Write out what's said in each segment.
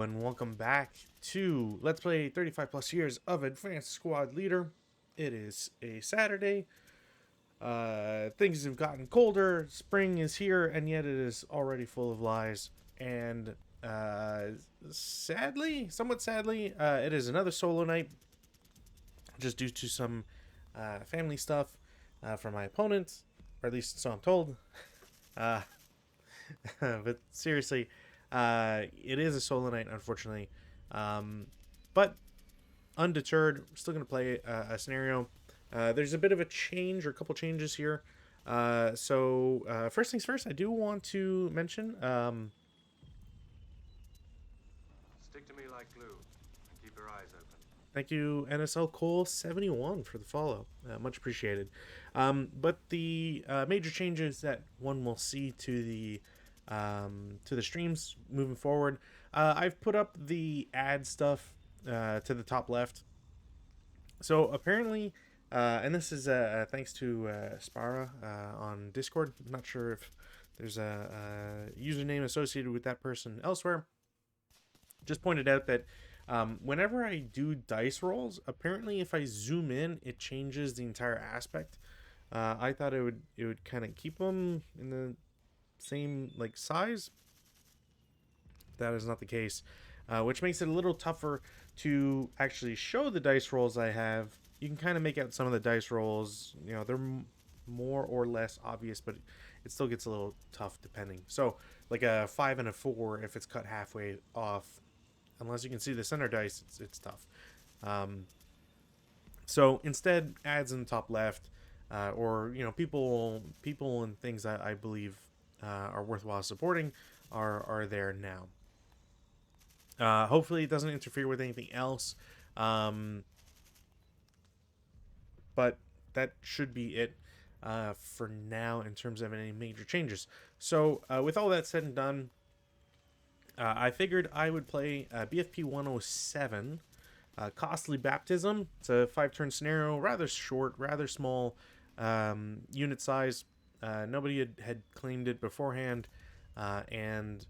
And welcome back to Let's Play 35 plus years of Advanced Squad Leader. It is a Saturday. Things have gotten colder. Spring is here, and yet it is already full of lies. And somewhat sadly, it is another solo night, just due to some family stuff from my opponent, or at least so I'm told. Uh, but seriously, it is a solo night, unfortunately. Um, but undeterred, still going to play a scenario. There's a bit of a change, or a couple changes here. First things first, I do want to mention. Stick to me like glue. And keep your eyes open. Thank you, NSL Cole 71 for the follow. Much appreciated. But the major changes that one will see to the streams moving forward. I've put up the ad stuff to the top left. So apparently, and this is thanks to Spara on Discord. I'm not sure if there's a username associated with that person elsewhere. Just pointed out that whenever I do dice rolls, apparently if I zoom in, it changes the entire aspect. I thought it would kind of keep them in the same like size. That is not the case, which makes it a little tougher to actually show the dice rolls I have. You can kind of make out some of the dice rolls. You know, they're more or less obvious, but it still gets a little tough depending. So, like a 5 and a 4, if it's cut halfway off, unless you can see the center dice, it's tough. So instead, ads in the top left, or people and things that I believe are worthwhile supporting are there now. Hopefully, it doesn't interfere with anything else. But that should be it for now in terms of any major changes. So, with all that said and done, I figured I would play BFP-107, Costly Baptism. It's a 5-turn scenario, rather short, rather small unit size. Nobody had claimed it beforehand, and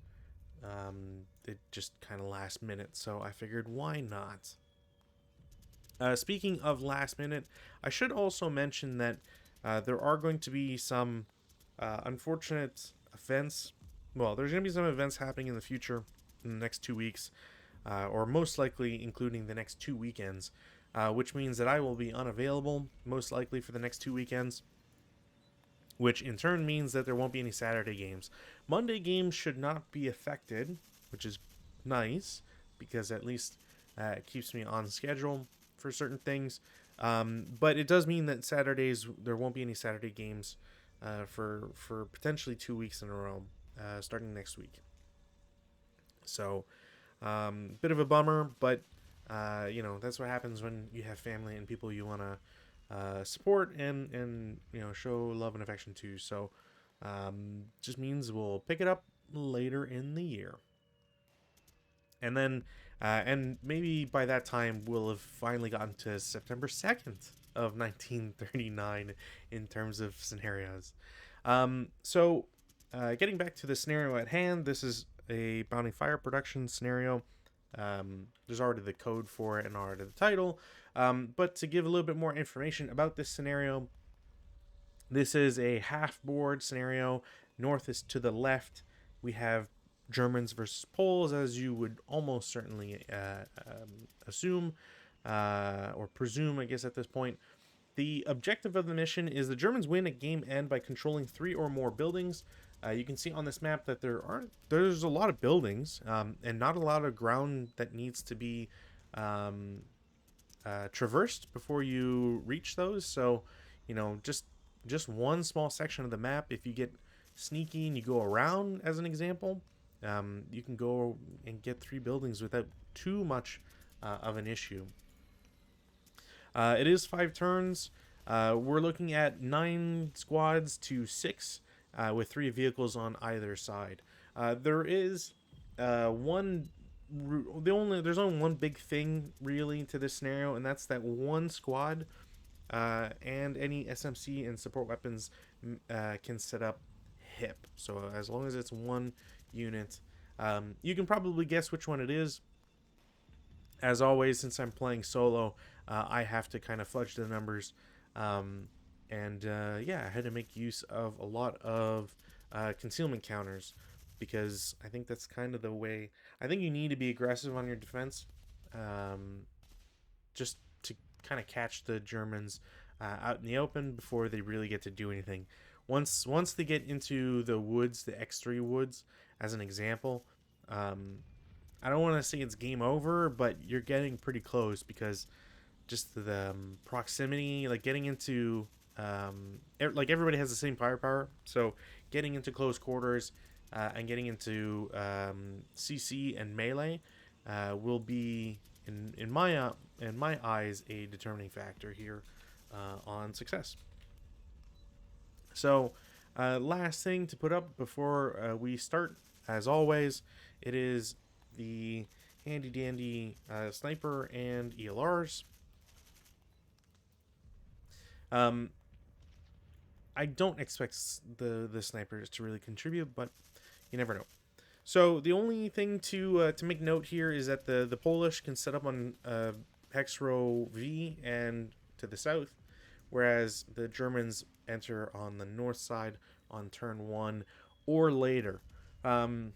it just kind of last minute, so I figured why not. Speaking of last minute, I should also mention that there are going to be some unfortunate events. Well, there's going to be some events happening in the future in the next 2 weeks, or most likely including the next 2 weekends, which means that I will be unavailable most likely for the next 2 weekends, which in turn means that there won't be any Saturday games. Monday games should not be affected, which is nice because at least it keeps me on schedule for certain things. But it does mean that Saturdays there won't be any Saturday games for potentially 2 weeks in a row, starting next week. So, bit of a bummer, but that's what happens when you have family and people you want to support and show love and affection to. So, just means we'll pick it up later in the year. And then, and maybe by that time, we'll have finally gotten to September 2nd of 1939 in terms of scenarios. Getting back to the scenario at hand, this is a Bounding Fire production scenario. There's already the code for it and already the title. But to give a little bit more information about this scenario, this is a half-board scenario. North is to the left. We have Germans versus Poles, as you would almost certainly assume or presume, I guess, at this point. The objective of the mission is the Germans win at game end by controlling 3 or more buildings. You can see on this map that there's a lot of buildings and not a lot of ground that needs to be traversed before you reach those. So, just one small section of the map. If you get sneaky and you go around, as an example, you can go and get 3 buildings without too much of an issue. It is 5 turns. We're looking at 9 squads to 6 with 3 vehicles on either side. There is there's only one big thing really to this scenario, and that's that one squad and any SMC and support weapons can set up HIP. So as long as it's one unit, You can probably guess which one it is. As always, since I'm playing solo, I have to kind of fudge the numbers. Um, and yeah, I had to make use of a lot of concealment counters because I think that's kind of the way. I think you need to be aggressive on your defense, um, just to kind of catch the Germans out in the open before they really get to do anything. Once they get into the woods, the X3 woods, as an example, um, I don't want to say it's game over, but you're getting pretty close because just the proximity, like getting into, like everybody has the same firepower, so getting into close quarters and getting into CC and melee will be in my eyes a determining factor here on success. So, last thing to put up before we start, as always, it is the handy dandy sniper and ELRs. Um, I don't expect the snipers to really contribute, but you never know. So the only thing to make note here is that the Polish can set up on hex row V and to the south, whereas the Germans enter on the north side on turn 1 or later. Um,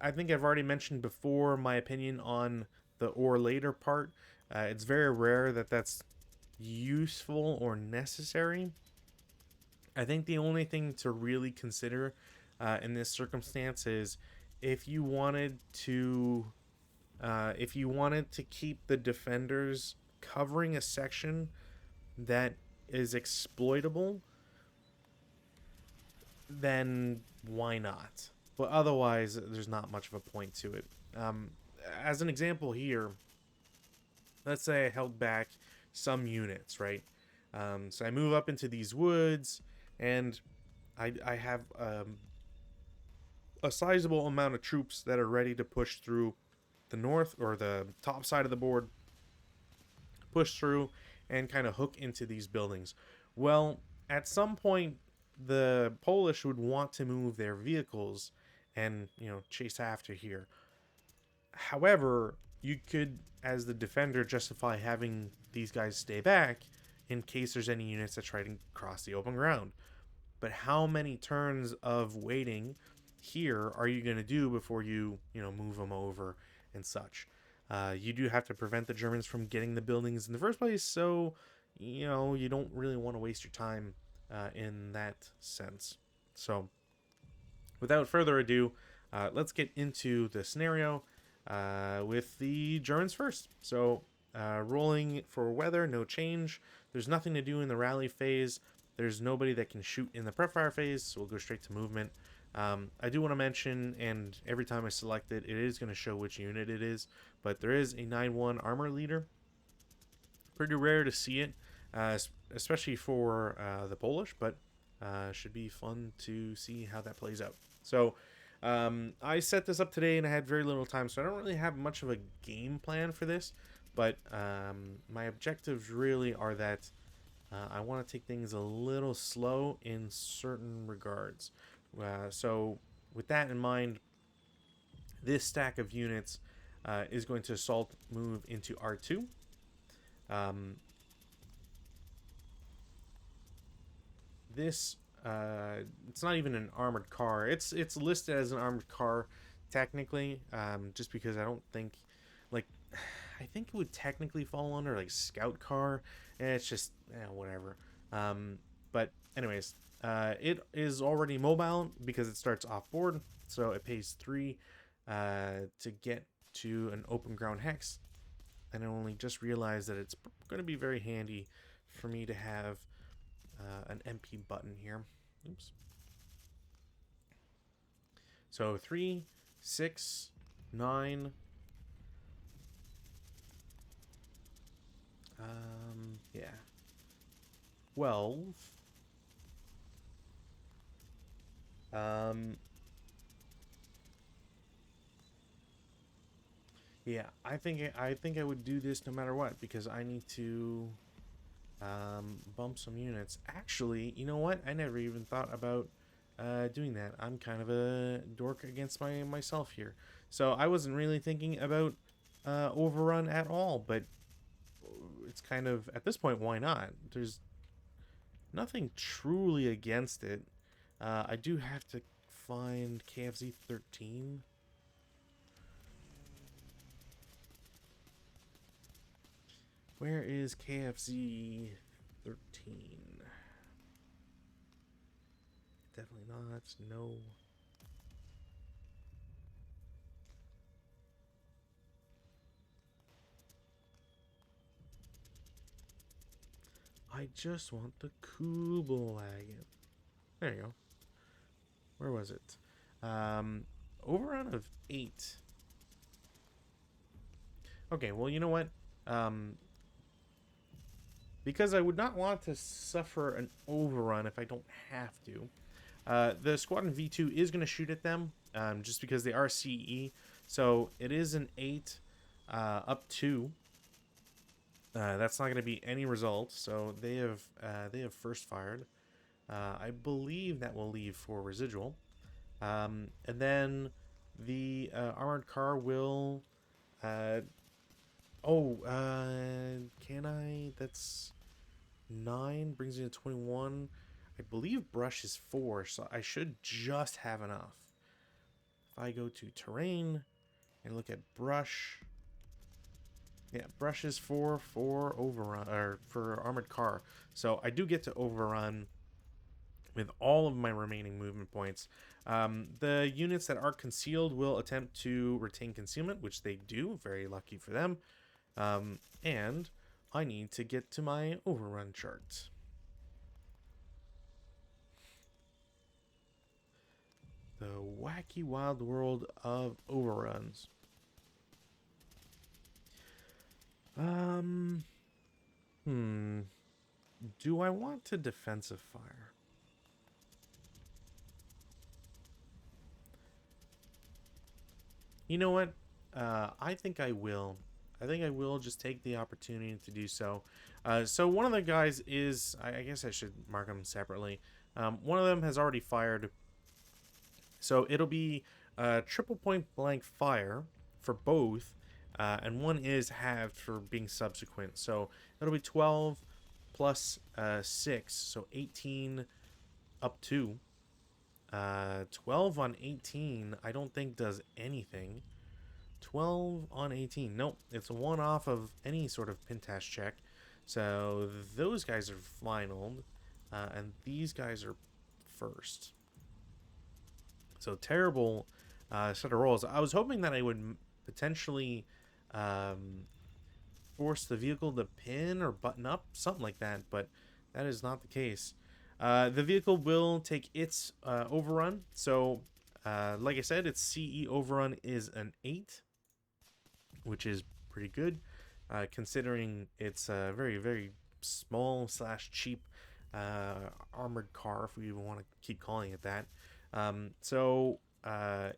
I think I've already mentioned before my opinion on the or later part. It's very rare that that's useful or necessary. I think the only thing to really consider in this circumstance is if you wanted to keep the defenders covering a section that is exploitable, then why not? But otherwise, there's not much of a point to it. As an example here, let's say I held back some units, right? So I move up into these woods, and I have a sizable amount of troops that are ready to push through the north or the top side of the board, push through and kind of hook into these buildings. Well, at some point, the Polish would want to move their vehicles and chase after here. However, you could, as the defender, justify having these guys stay back in case there's any units that try to cross the open ground. But how many turns of waiting here are you going to do before you move them over and such? You do have to prevent the Germans from getting the buildings in the first place, so you don't really want to waste your time in that sense. So, without further ado, let's get into the scenario with the Germans first. So, rolling for weather, no change. There's nothing to do in the rally phase. There's nobody that can shoot in the prep fire phase, so we'll go straight to movement. I do want to mention, and every time I select it, it is going to show which unit it is, but there is a 9-1 armor leader. Pretty rare to see it, especially for the Polish, but should be fun to see how that plays out. So I set this up today and I had very little time, so I don't really have much of a game plan for this, but my objectives really are that I want to take things a little slow in certain regards. So with that in mind, this stack of units is going to assault move into R2. This it's not even an armored car. It's listed as an armored car technically, just because I don't think, like, I think it would technically fall under like scout car. It's just whatever. But anyways, it is already mobile because it starts off board, so it pays 3 to get to an open ground hex. And I only just realized that it's going to be very handy for me to have an MP button here. Oops. So 3, 6, 9. Yeah. 12. Yeah, I think I would do this no matter what because I need to bump some units. Actually, you know what? I never even thought about doing that. I'm kind of a dork against myself here. So I wasn't really thinking about overrun at all, but it's kind of, at this point, why not? There's nothing truly against it. I do have to find KFZ 13. Where is KFZ 13? Definitely not. No. I just want the Kubelwagen. There you go. Where was it? Overrun of 8. Okay, well, you know what? Because I would not want to suffer an overrun if I don't have to. The Squadron V2 is going to shoot at them, just because they are CE. So it is an 8 up 2. That's not going to be any result. So they have first fired. I believe that will leave for residual. And then the armored car will... can I? That's 9, brings me to 21. I believe brush is 4, so I should just have enough. If I go to terrain and look at brush... Yeah, brush is 4 for overrun, or for armored car. So I do get to overrun with all of my remaining movement points. The units that are concealed will attempt to retain concealment, which they do. Very lucky for them. And I need to get to my overrun chart. The wacky wild world of overruns. Do I want to defensive fire? You know what? I think I will. I think I will just take the opportunity to do so. So one of the guys is... I guess I should mark them separately. One of them has already fired. So it'll be triple point blank fire for both. And one is halved for being subsequent. So it'll be 12 plus 6. So 18 up 2. 12 on 18 I don't think does anything. 12 on 18. Nope, it's a one off of any sort of Pintash check. So those guys are finaled, and these guys are first. So terrible set of rolls. I was hoping that I would potentially force the vehicle to pin or button up, something like that, but that is not the case. The vehicle will take its overrun. So, like I said, its CE overrun is an 8, which is pretty good, considering it's a very, very small / cheap armored car, if we even want to keep calling it that.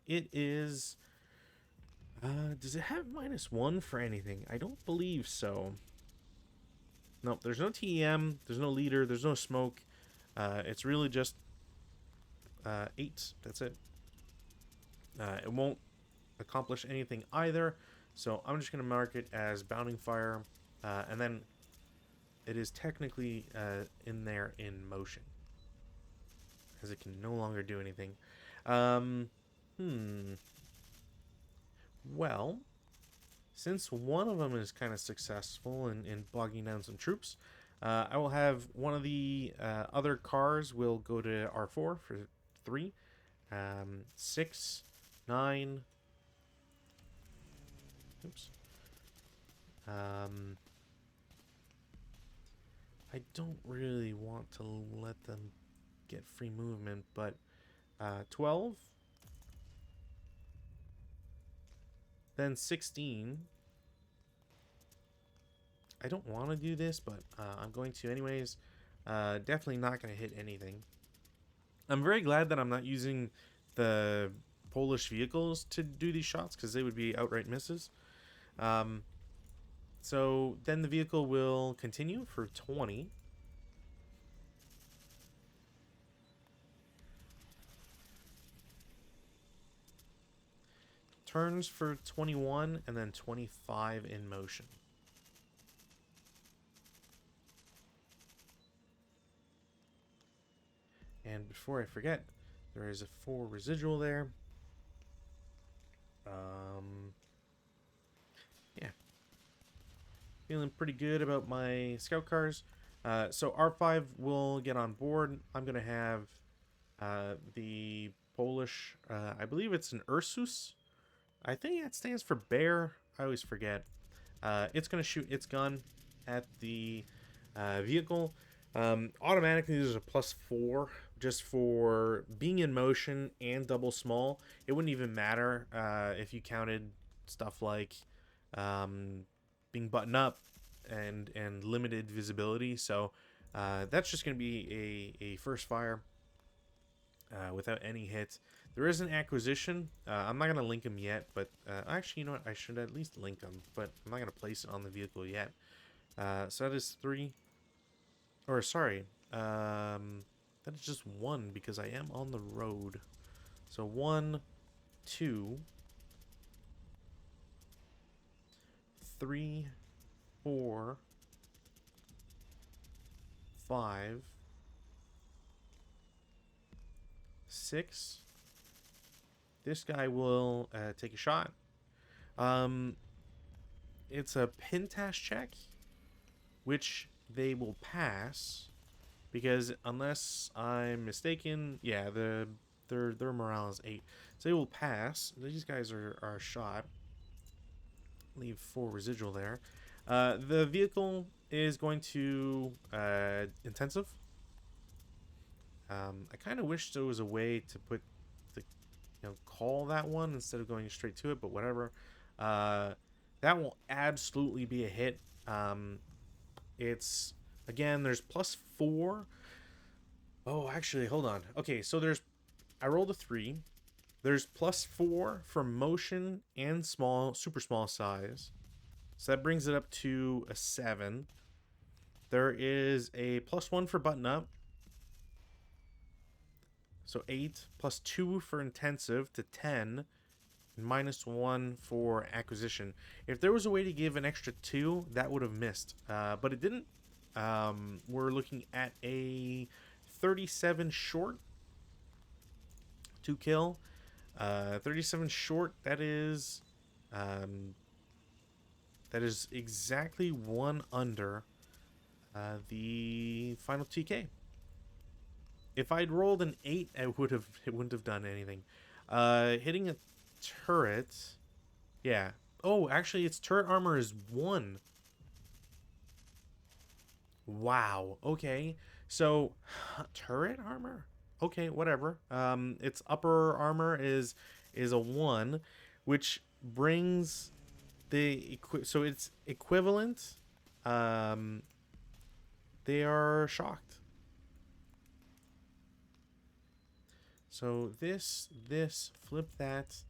It is... does it have -1 for anything? I don't believe so. Nope, there's no TEM, there's no leader, there's no smoke. It's really just 8. That's it. It won't accomplish anything either, so I'm just going to mark it as bounding fire, and then it is technically in there in motion, as it can no longer do anything. Well, since one of them is kind of successful in bogging down some troops, I will have one of the other cars will go to R4 for 3, 6, 9. Oops. I don't really want to let them get free movement, but 12, then 16. I don't want to do this, but I'm going to anyways. Definitely not going to hit anything. I'm very glad that I'm not using the Polish vehicles to do these shots, because they would be outright misses. So then the vehicle will continue for 20. turns for 21, and then 25 in motion. And before I forget, there is a 4 residual there. Yeah. Feeling pretty good about my scout cars. So R5 will get on board. I'm going to have the Polish, I believe it's an Ursus. I think that stands for bear. I always forget. It's going to shoot its gun at the vehicle. Automatically, there's a +4 just for being in motion and double small. It wouldn't even matter if you counted stuff like being buttoned up and limited visibility. So that's just going to be a first fire without any hits. There is an acquisition. I'm not going to link them yet, but actually, you know what? I should at least link them, but I'm not going to place it on the vehicle yet. So that is 3. Or, sorry. That is just 1 because I am on the road. So 1, 2, 3, 4, 5, 6. This guy will take a shot. It's a pintash check, which they will pass because unless I'm mistaken, yeah, their morale is 8, so they will pass. These guys are shot. Leave 4 residual there. The vehicle is going to intensive. I kind of wish there was a way to put the call that one instead of going straight to it, but whatever. That will absolutely be a hit. It's again, there's +4. Oh, actually, hold on. Okay, so I rolled a 3. There's +4 for motion and super small size. So that brings it up to a 7. There is a +1 for button up. So 8 +2 for intensive to 10. -1 for acquisition. If there was a way to give an extra 2, that would have missed. But it didn't. We're looking at a 37 short to kill. 37 short, that is exactly 1 under the final TK. If I'd rolled an 8, it wouldn't have done anything. Hitting a turret, yeah. Oh, actually, its turret armor is 1. Wow. Okay. So, turret armor? Okay, whatever. Its upper armor is a 1, which brings so it's equivalent. They are shocked. So this flip that,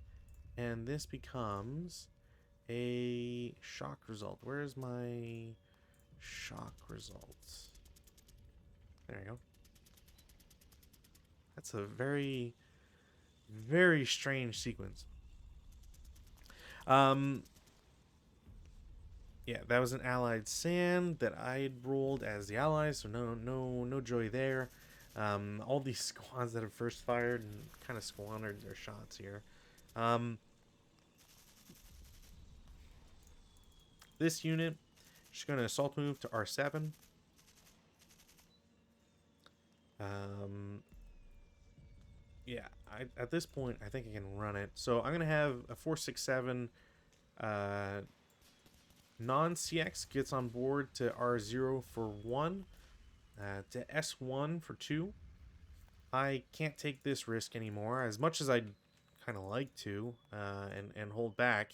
and this becomes a shock result. Where is my shock result? There you go. That's a very, very strange sequence. Yeah, that was an allied sand that I rolled as the allies, so no joy there. All these squads that have first fired and kind of squandered their shots here. This unit is going to assault move to R7. Yeah, at this point, I think I can run it. So I'm going to have a 467 non-CX gets on board to R0 for 1, to S1 for 2. I can't take this risk anymore, as much as I'd kind of like to, and hold back.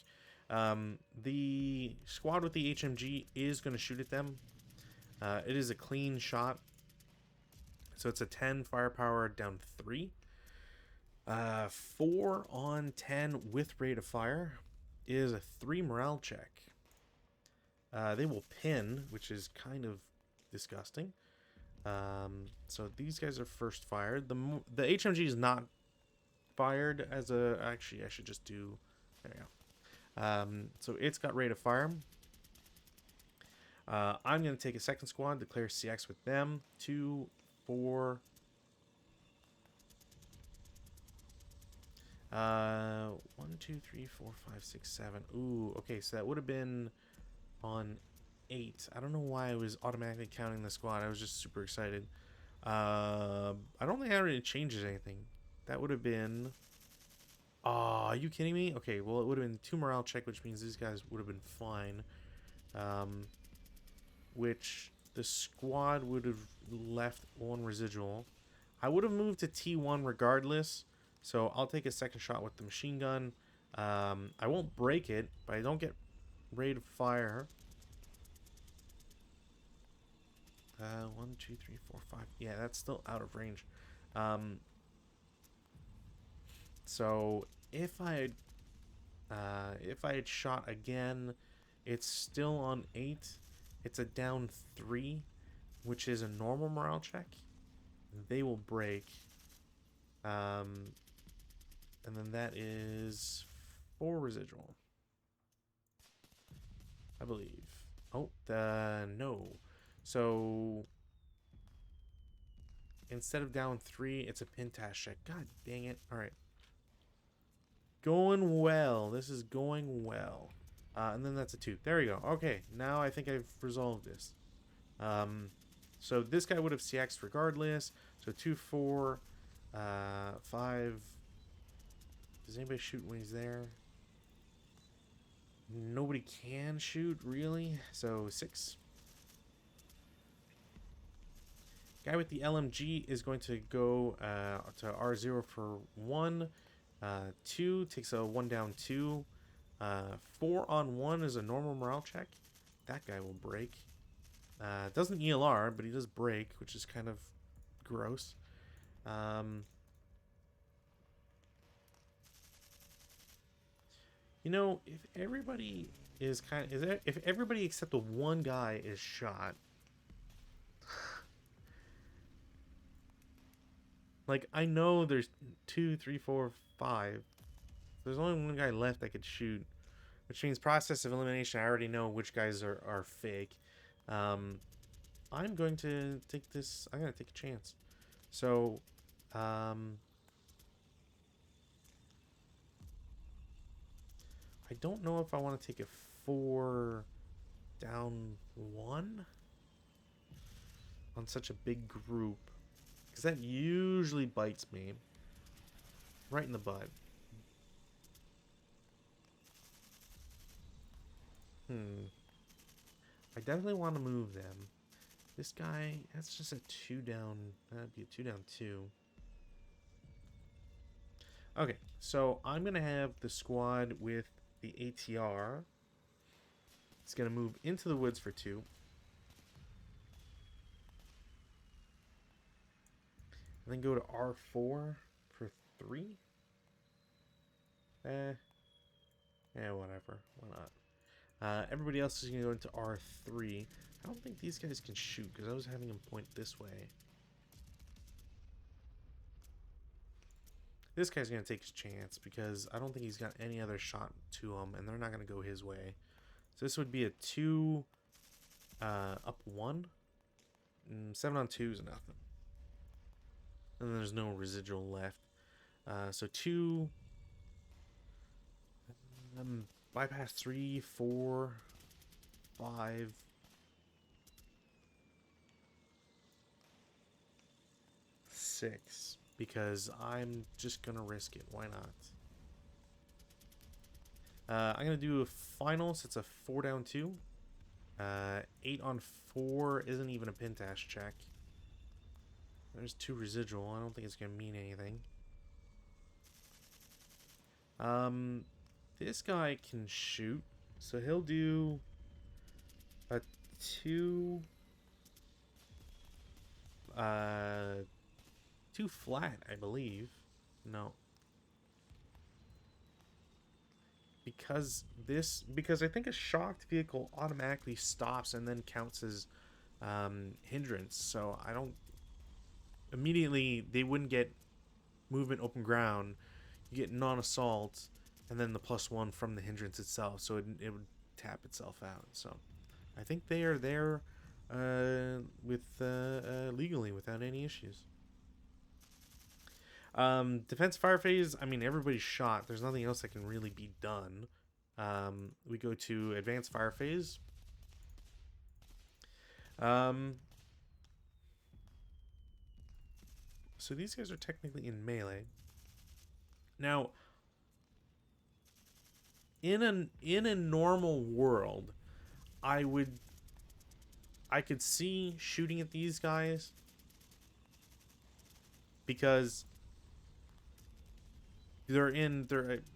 The squad with the HMG is going to shoot at them. It is a clean shot. So it's a 10 firepower down 3. 4 on 10 with rate of fire is a 3 morale check. They will pin, which is kind of disgusting. So these guys are first fired. The HMG is not fired as a... Actually, I should just do... There we go. So it's got ready to fire. I'm going to take a second squad, declare CX with them. 2, 4. 1, 2, 3, 4, 5, 6, 7. Ooh, okay, so that would have been on 8. I don't know why I was automatically counting the squad. I was just super excited. I don't think that really changes anything. That would have been... Aw, are you kidding me? Okay, well, it would have been 2 morale check, which means these guys would have been fine. Which the squad would have left on residual. I would have moved to T1 regardless, so I'll take a second shot with the machine gun. I won't break it, but I don't get ready to fire. 1, 2, 3, 4, 5. Yeah, that's still out of range. So if I had shot again, it's still on 8. It's a down 3, which is a normal morale check. They will break. And then that is 4 residual, I believe. Oh, no. So instead of down 3, it's a pintash check. God dang it. All right. Going well. This is going well. And then that's a 2. There we go. Okay, now I think I've resolved this. So this guy would have CX'd regardless. So 2, 4, 5. Does anybody shoot when he's there? Nobody can shoot, really. So 6. Guy with the LMG is going to go to R0 for 1. 2 takes a 1 down 2. 4 on 1 is a normal morale check. That guy will break. Doesn't ELR, but he does break, which is kind of gross. You know, if everybody is if everybody except the one guy is shot, like I know there's 2, 3, 4, 5. There's only one guy left I could shoot, which means process of elimination. I already know which guys are fake. I'm going to take this. I'm going to take a chance. So, I don't know if I want to take a 4 down 1 on such a big group, because that usually bites me right in the butt. I definitely want to move them. This guy, that's just a 2 down. That'd be a 2 down 2. Okay, so I'm going to have the squad with the ATR. It's going to move into the woods for 2. And then go to R4 for 3. Whatever. Why not? Everybody else is going to go into R3. I don't think these guys can shoot because I was having them point this way. This guy's going to take his chance because I don't think he's got any other shot to him, and they're not going to go his way. So this would be a 2 up 1. 7 on 2 is nothing. And there's no residual left. So 2... bypass 3, 4, 5... 6, because I'm just gonna risk it. Why not? I'm gonna do a final, so it's a 4 down 2. 8 on 4 isn't even a pintash check. There's 2 residual. I don't think it's gonna mean anything. This guy can shoot, so he'll do a 2 2 flat, I believe. No. Because I think a shocked vehicle automatically stops and then counts as hindrance. So I don't immediately, they wouldn't get movement open ground. You get non-assault, and then the +1 from the hindrance itself, so it would tap itself out. So I think they are there with legally without any issues. Defense fire phase, I mean, everybody's shot. There's nothing else that can really be done. We go to advanced fire phase. So these guys are technically in melee. Now, in a normal world, I could see shooting at these guys because they're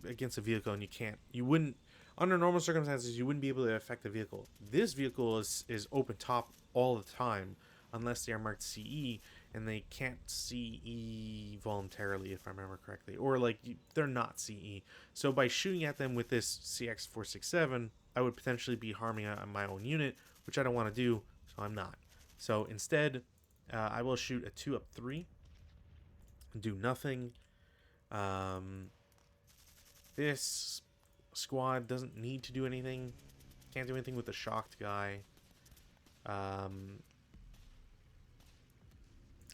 against a vehicle, and you wouldn't, under normal circumstances, you wouldn't be able to affect the vehicle. This vehicle is open top all the time unless they are marked CE, and they can't CE voluntarily, if I remember correctly, or like they're not CE. So by shooting at them with this CX-467, I would potentially be harming my own unit, which I don't want to do, so I'm not. So instead, I will shoot a 2-3, do nothing. This squad doesn't need to do anything. Can't do anything with the shocked guy.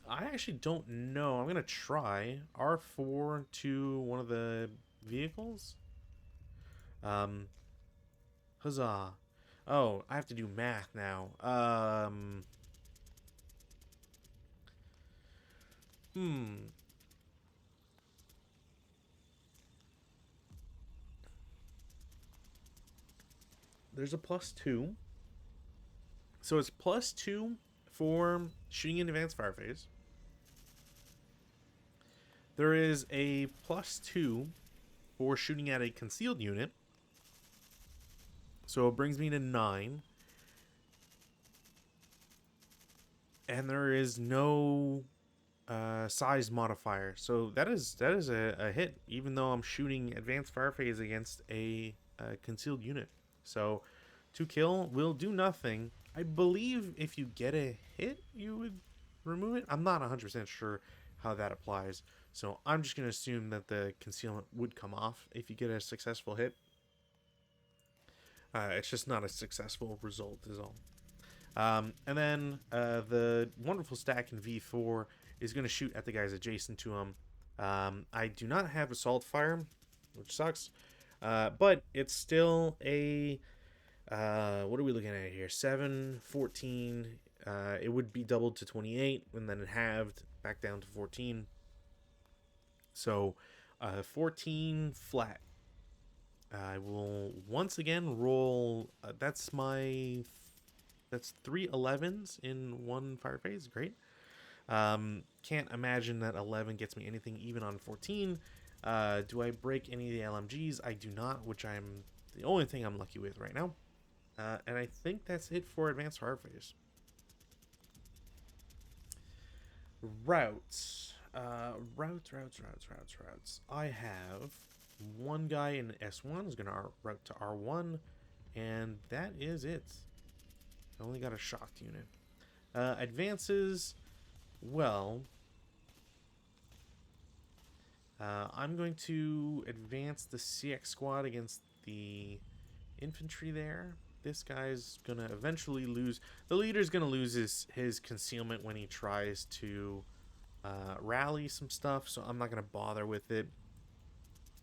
I actually don't know. I'm gonna try R4 to one of the vehicles. Huzzah. Oh, I have to do math now. There's a +2. So it's +2 for shooting in advanced fire phase. There is a +2 for shooting at a concealed unit. So it brings me to 9. And there is no size modifier. So that is a hit, even though I'm shooting advanced fire phase against a concealed unit. So 2 kill will do nothing. I believe if you get a hit, you would remove it. I'm not 100% sure how that applies. So I'm just going to assume that the concealment would come off if you get a successful hit. It's just not a successful result is all. And then the wonderful stack in V4 is going to shoot at the guys adjacent to him. I do not have assault fire, which sucks. But it's still a... what are we looking at here? 7, 14. It would be doubled to 28, and then halved back down to 14. So 14 flat. I will once again roll. That's 3 11s in one fire phase. Great. Can't imagine that 11 gets me anything even on 14. Do I break any of the LMGs? I do not, which I'm the only thing I'm lucky with right now. And I think that's it for advanced fire phase. Routes. Routes. I have one guy in S1 who's going to route to R1, and that is it. I only got a shocked unit. Advances, well, I'm going to advance the CX squad against the infantry there. This guy's going to eventually lose. The leader's going to lose his concealment when he tries to rally some stuff, so I'm not going to bother with it.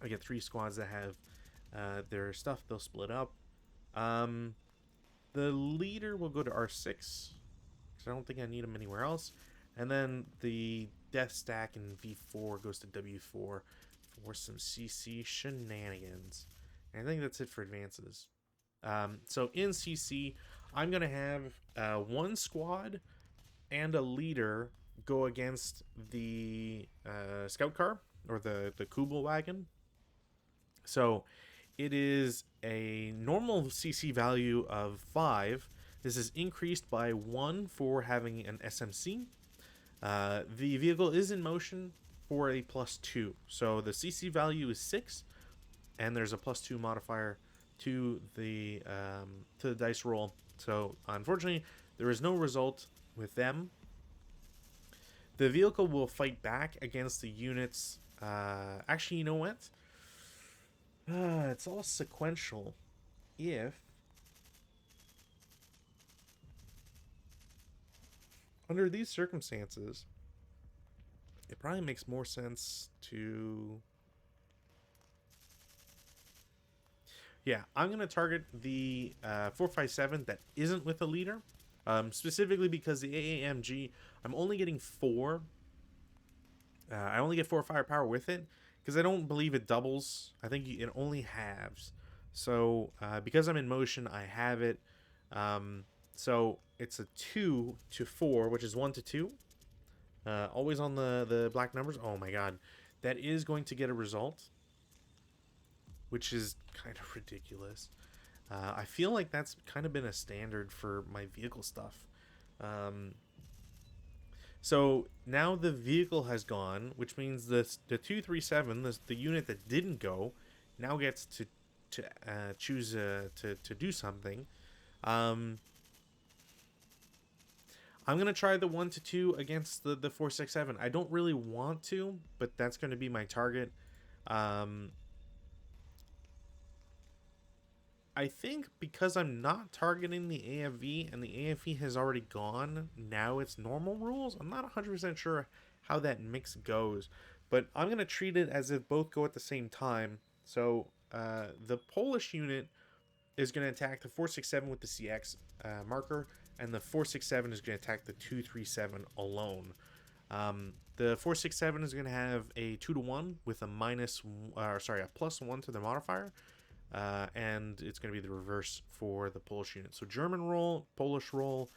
I get 3 squads that have their stuff. They'll split up. The leader will go to R6, because I don't think I need him anywhere else. And then the death stack in V4 goes to W4 for some CC shenanigans. And I think that's it for advances. So in CC, I'm going to have 1 squad and a leader go against the scout car, or the Kubel wagon. So it is a normal CC value of 5. This is increased by 1 for having an SMC. The vehicle is in motion for a +2. So the CC value is 6, and there's a +2 modifier to the dice roll. So unfortunately, there is no result with them. The vehicle will fight back against the units. Actually, you know what? It's all sequential. If under these circumstances, it probably makes more sense to. Yeah, I'm going to target the 457 that isn't with a leader. Specifically because the AAMG, I'm only getting 4. I only get 4 firepower with it because I don't believe it doubles. I think it only halves. So because I'm in motion, I have it. So it's a 2 to 4, which is 1 to 2. Always on the black numbers. Oh my god. That is going to get a result, which is kind of ridiculous. I feel like that's kind of been a standard for my vehicle stuff. Um, so now the vehicle has gone, which means the 237, the unit that didn't go, now gets to choose to do something. Um, I'm gonna try the 1 to 2 against the 467. I don't really want to, but that's going to be my target. Um, I think because I'm not targeting the AFV and the AFV has already gone, now it's normal rules. I'm not 100% sure how that mix goes, but I'm going to treat it as if both go at the same time. So the Polish unit is going to attack the 467 with the CX marker, and the 467 is going to attack the 237 alone. The 467 is going to have a 2 to 1 with a a +1 to the modifier. And it's going to be the reverse for the Polish unit. So German roll, Polish roll.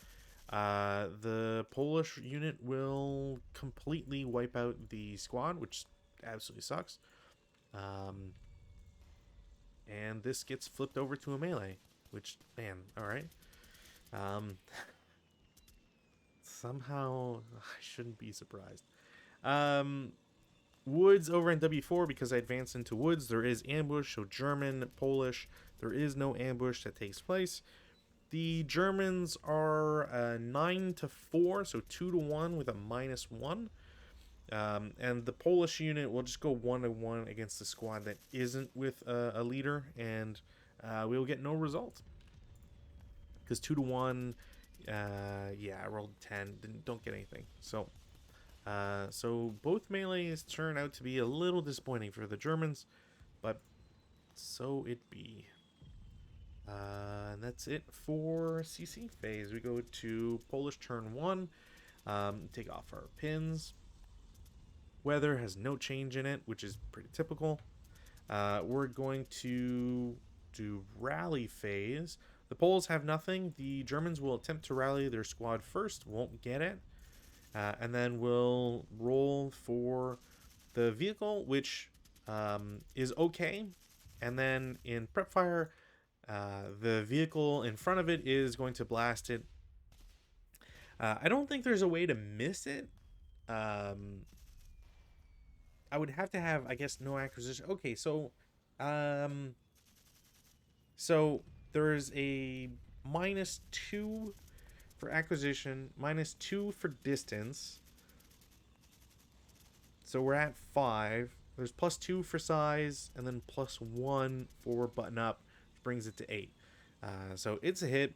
The Polish unit will completely wipe out the squad, which absolutely sucks. Um, and this gets flipped over to a melee, which, man, all right. Um, somehow, I shouldn't be surprised. Um, Woods over in W4 because I advanced into woods. There is ambush, so German, Polish. There is no ambush that takes place. The Germans are 9 to 4, so 2 to 1 with a -1. And the Polish unit will just go 1 to 1 against the squad that isn't with a leader, and we will get no result. Because 2 to 1, yeah, I rolled 10, don't get anything. So both melees turn out to be a little disappointing for the Germans, but so it be. And that's it for CC phase. We go to Polish turn 1. Take off our pins. Weather has no change in it, which is pretty typical. We're going to do rally phase. The Poles have nothing. The Germans will attempt to rally their squad first, won't get it. And then we'll roll for the vehicle, which is okay. And then in prep fire, the vehicle in front of it is going to blast it. I don't think there's a way to miss it. I would have to have, I guess, no acquisition. Okay, so there's a -2 for acquisition, -2 for distance. So we're at 5. There's +2 for size, and then +1 for button up, which brings it to 8. So it's a hit,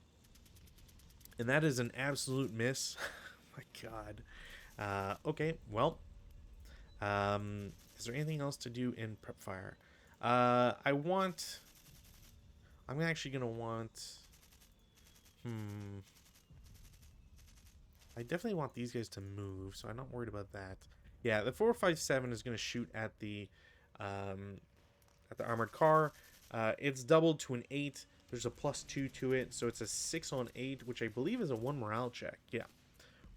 and that is an absolute miss. Oh my god. Okay, well, is there anything else to do in prep fire? I'm actually gonna want. I definitely want these guys to move, so I'm not worried about that. Yeah, the 457 is gonna shoot at the armored car. It's doubled to an 8. There's a +2 to it, so it's a 6 on 8, which I believe is a 1 morale check. Yeah.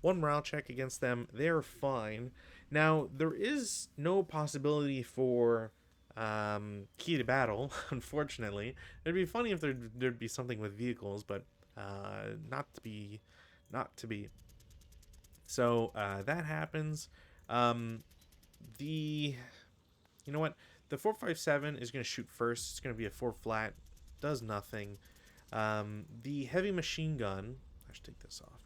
1 morale check against them. They're fine. Now, there is no possibility for key to battle, unfortunately. It'd be funny if there'd be something with vehicles, but not to be. So that happens. You know what? The 457 is going to shoot first. It's going to be a 4 flat. Does nothing. The heavy machine gun. I should take this off.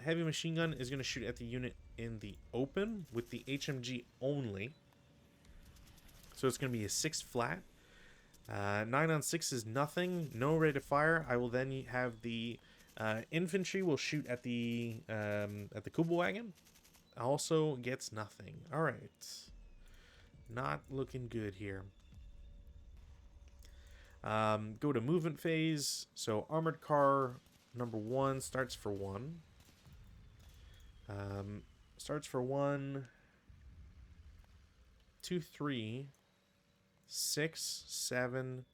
Heavy machine gun is going to shoot at the unit in the open with the HMG only. So it's going to be a 6 flat. 9 on 6 is nothing. No rate of fire. I will then have the infantry will shoot at the Kubelwagen. Also gets nothing. All right. Not looking good here. Go to movement phase. So armored car number 1 starts for 1. Starts for 1, 2, 3, 6, 7,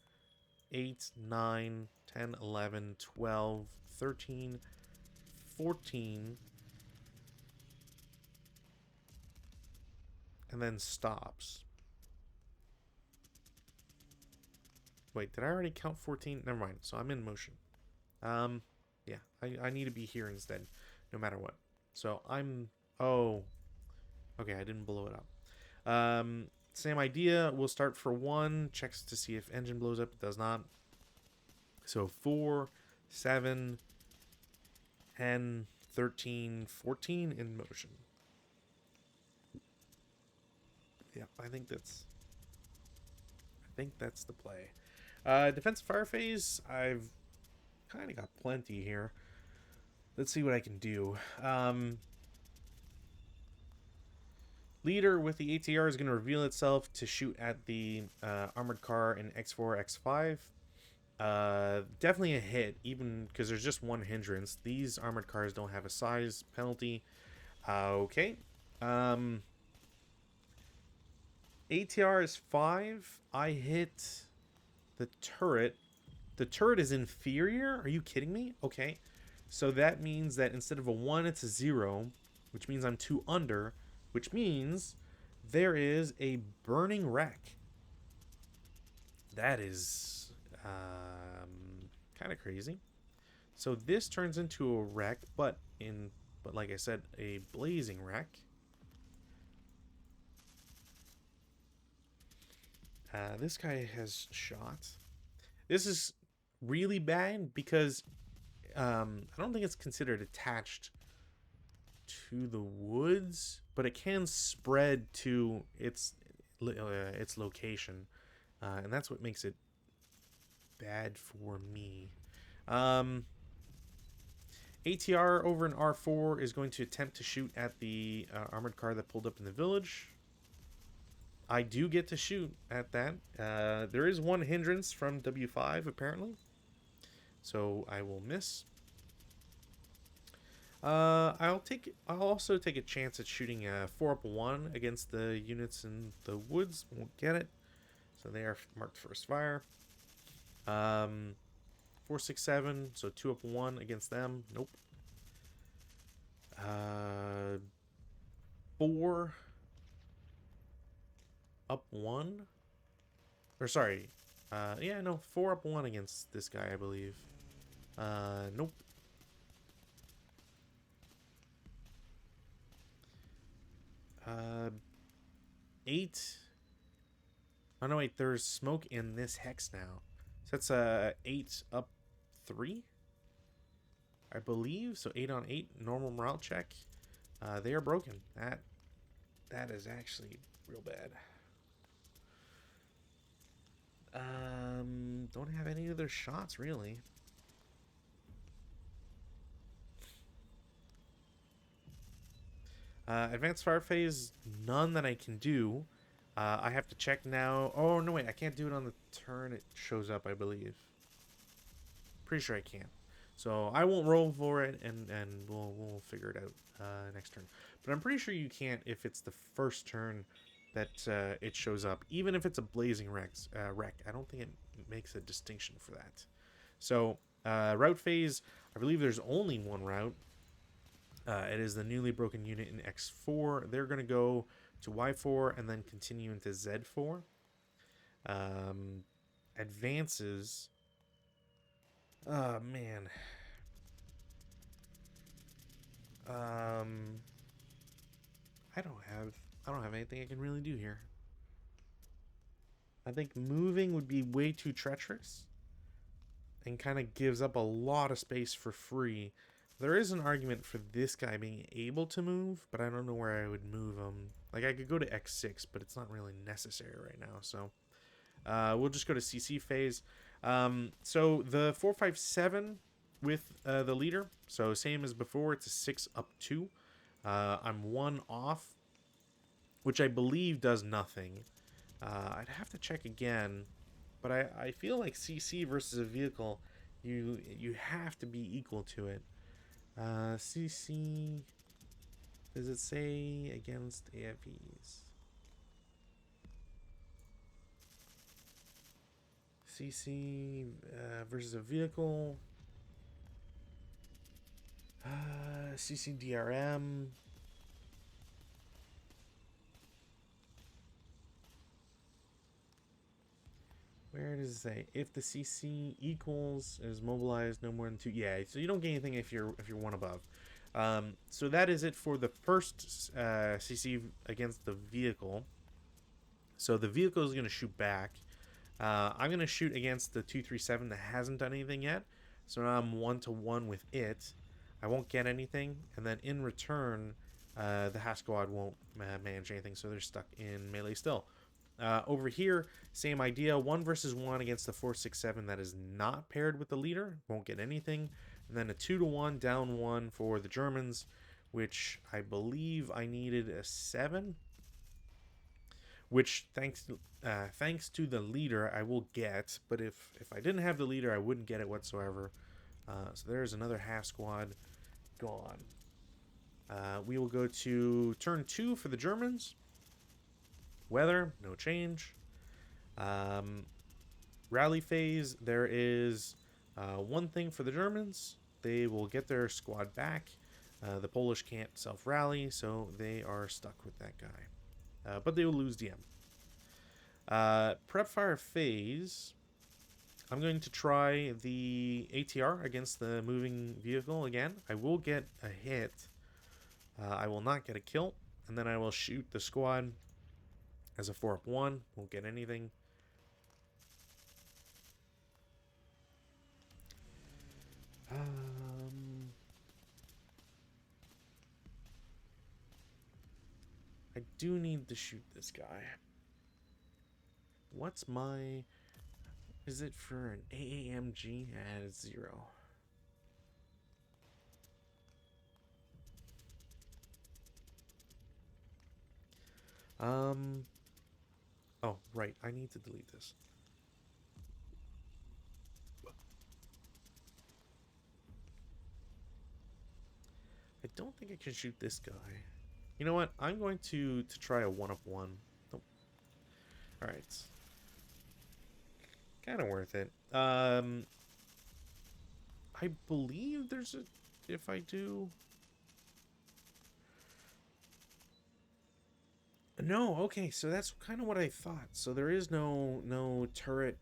8, 9, 10, 11, 12, 13, 14, and then stops. Wait, did I already count 14? Never mind. So I'm in motion. Yeah, I need to be here instead, no matter what. So I'm... Oh. Okay, I didn't blow it up. Same idea. We'll start for 1. Checks to see if engine blows up. It does not. So 4, 7, 10, 13, 14 in motion. Yeah, I think that's the play. Defense fire phase, I've kind of got plenty here. Let's see what I can do. Leader with the ATR is going to reveal itself to shoot at the armored car in X4, X5. Definitely a hit, even because there's just one hindrance. These armored cars don't have a size penalty. Okay. ATR is 5. I hit the turret. The turret is inferior? Are you kidding me? Okay. So that means that instead of a 1, it's a 0, which means I'm 2 under, which means there is a burning wreck. That is kind of crazy. So this turns into a wreck, but like I said, a blazing wreck. This guy has shot. This is really bad because I don't think it's considered attached to the woods, but it can spread to its location, and that's what makes it bad for me. ATR over in R4 is going to attempt to shoot at the armored car that pulled up in the village. I do get to shoot at that. There is one hindrance from W5 apparently, so I will miss. I'll also take a chance at shooting a 4-up-1 against the units in the woods. Won't get it, so they are marked first fire. 4, 6, 7, so 2-up-1 against them. Nope. 4 up 1, or sorry, yeah, no, 4 up 1 against this guy, I believe. Nope. Uh, 8. Oh no, wait, there's smoke in this hex now. So that's 8 up 3, I believe. So 8 on 8, normal morale check. They are broken. That is actually real bad. Don't have any other shots really. Advanced fire phase, none that I can do. I have to check now. Oh no, wait, I can't do it on the turn it shows up, I believe. Pretty sure I can. So I won't roll for it, and we'll figure it out next turn. But I'm pretty sure you can't if it's the first turn that it shows up, even if it's a blazing wreck. I don't think it makes a distinction for that. So route phase, I believe there's only one route. It is the newly broken unit in X4. They're going to go to Y4 and then continue into Z4. Advances. Oh man. I don't have anything I can really do here. I think moving would be way too treacherous and kind of gives up a lot of space for free. There is an argument for this guy being able to move, but I don't know where I would move him. Like, I could go to X6, but it's not really necessary right now. So We'll just go to CC phase. So the 457 with the leader, so same as before, it's a 6 up 2. I'm 1 off, which I believe does nothing. I'd have to check again, but I feel like CC versus a vehicle, you have to be equal to it. CC, does it say against AFEs? CC versus a vehicle. CCDRM. Where does it say if the CC equals is mobilized no more than 2? Yeah, so you don't get anything if you're 1 above. So that is it for the first CC against the vehicle. So the vehicle is going to shoot back. I'm going to shoot against the 237 that hasn't done anything yet. So now I'm 1-to-1 with it. I won't get anything, and then in return, the half squad won't manage anything, so they're stuck in melee still. Over here, same idea, 1 versus 1 against the 467 that is not paired with the leader, won't get anything, and then a 2-to-1 down 1 for the Germans, which I believe I needed a 7, which thanks to the leader I will get, but if I didn't have the leader I wouldn't get it whatsoever. So there's another half squad gone. We will go to turn 2 for the Germans. Weather, no change. Rally phase, there is one thing for the Germans. They will get their squad back. The Polish can't self-rally, so they are stuck with that guy. But they will lose DM. Prep fire phase. I'm going to try the ATR against the moving vehicle again. I will get a hit. I will not get a kill. And then I will shoot the squad as a 4 up 1. Won't get anything. I do need to shoot this guy. What's my... Is it for an AAMG? It's 0. Oh, right. I need to delete this. I don't think I can shoot this guy. You know what? I'm going to try a 1 up 1. Oh. Alright. Kind of worth it. I believe there's a... If I do... No, okay, so that's kind of what I thought. So there is no turret,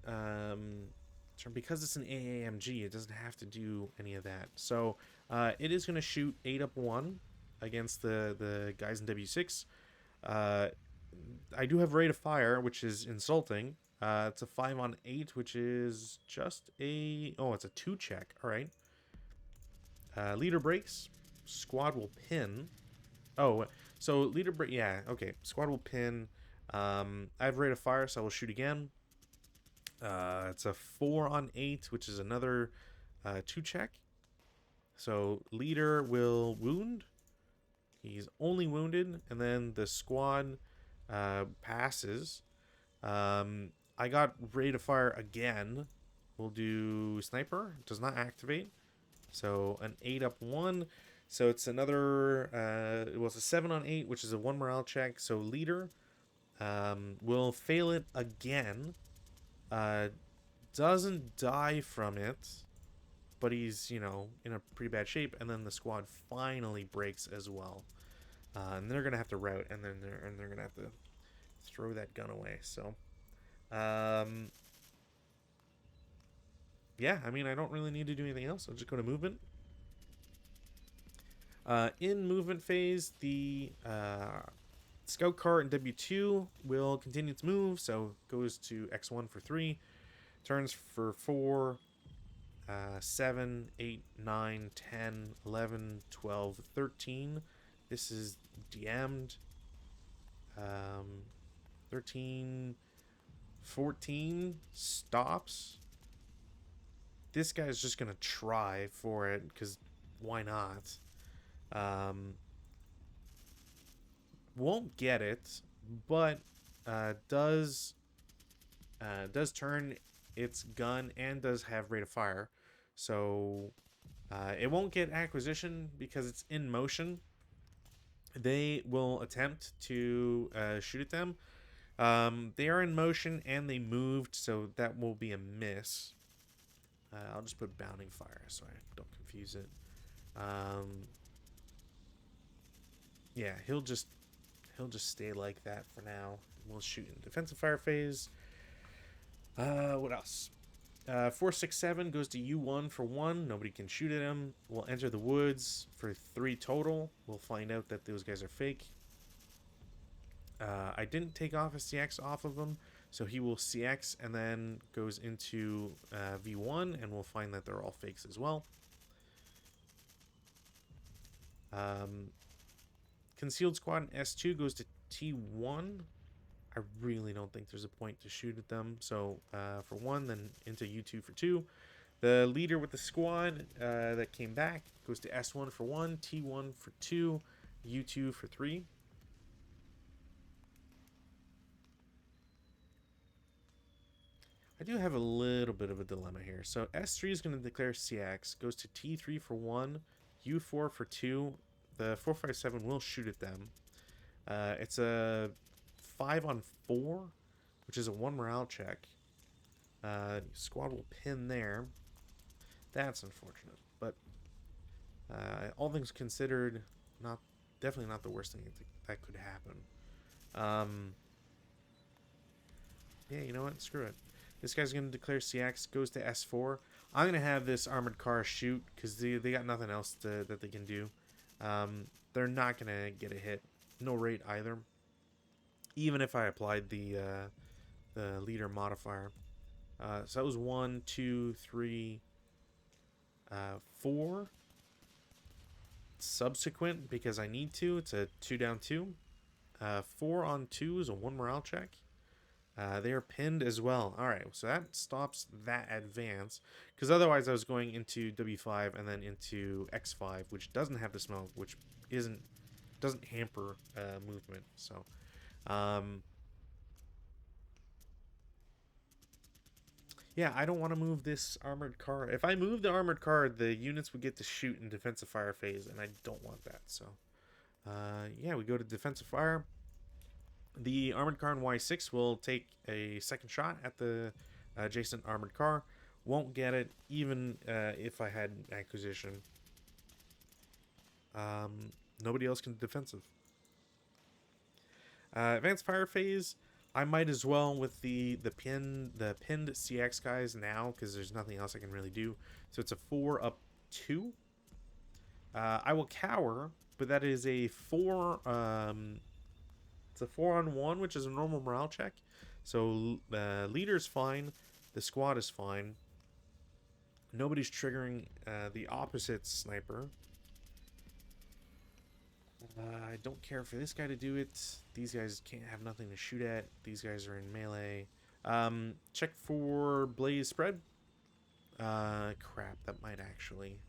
because it's an AAMG, it doesn't have to do any of that. So it is going to shoot 8 up 1 against the guys in W6. I do have rate of fire, which is insulting. It's a 5 on 8, which is just a... Oh, it's a 2 check. All right. Leader breaks. Squad will pin. Oh, so leader break. Yeah, okay. Squad will pin. I have rate of fire, so I will shoot again. It's a 4 on 8, which is another 2 check. So leader will wound. He's only wounded, and then the squad passes. I got rate of fire again. We'll do sniper. Does not activate. So an 8 up 1. So it's another, it was a 7 on 8, which is a 1 morale check. So leader will fail it again. Doesn't die from it, but he's, in a pretty bad shape. And then the squad finally breaks as well. And they're going to have to rout, and then they're going to have to throw that gun away. So, yeah, I mean, I don't really need to do anything else. I'll just go to movement. In movement phase, the scout car in W2 will continue to move, so goes to X1 for 3, turns for 4, 7, 8, 9, 10, 11, 12, 13. This is DM'd. 13 14 stops. This guy's just gonna try for it because why not? Um, won't get it, but does turn its gun and does have rate of fire. So it won't get acquisition because it's in motion. They will attempt to shoot at them. They are in motion and they moved, so that will be a miss. I'll just put bounding fire so I don't confuse it. Yeah, he'll just stay like that for now. We'll shoot in defensive fire phase. What else? 467 goes to U1 for 1. Nobody can shoot at him. We'll enter the woods for 3 total. We'll find out that those guys are fake. I didn't take off a CX off of him, so he will CX and then goes into V1, and we'll find that they're all fakes as well. Concealed squad in S2 goes to T1. I really don't think there's a point to shoot at them. So for 1, then into U2 for 2. The leader with the squad that came back goes to S1 for 1, T1 for 2, U2 for 3. I do have a little bit of a dilemma here. So S3 is going to declare CX, goes to T3 for 1, U4 for 2. The 457 will shoot at them. It's a 5-on-4, which is a 1 morale check. Squad will pin there. That's unfortunate, but all things considered, definitely not the worst thing that could happen. Yeah, you know what? Screw it. This guy's going to declare CX, goes to S4. I'm going to have this armored car shoot because they got nothing else that they can do. They're not going to get a hit. No rate either. Even if I applied the leader modifier. So that was 1, 2, 3, 4. Subsequent, because I need to. It's a 2 down 2. 4 on 2 is a 1 morale check. They are pinned as well. Alright, so that stops that advance. Because otherwise I was going into W5 and then into X5, which doesn't have the smoke, which doesn't hamper movement. So, yeah, I don't want to move this armored car. If I move the armored car, the units would get to shoot in defensive fire phase, and I don't want that. So, yeah, we go to defensive fire. The armored car in Y6 will take a second shot at the adjacent armored car. Won't get it, even if I had acquisition. Nobody else can defensive. Advanced fire phase. I might as well with the pinned CX guys now because there's nothing else I can really do. So it's a 4 up 2. I will cower, but that is a 4. It's a 4-on-1, which is a normal morale check. So leader's fine, the squad is fine. Nobody's triggering the opposite sniper. I don't care for this guy to do it. These guys can't have nothing to shoot at. These guys are in melee. Check for blaze spread. Crap, that might actually.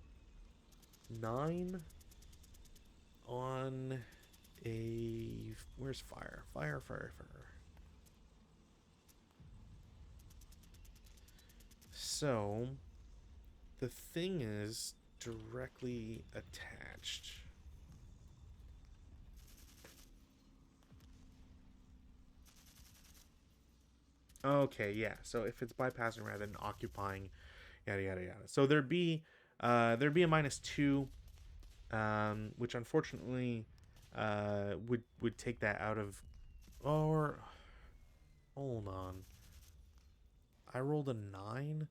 9 on a... Where's fire? Fire. So, the thing is directly attached. Okay, yeah. So if it's bypassing rather than occupying, yada yada yada. So there'd be a -2, which unfortunately would take that out of. Or hold on. I rolled a 9.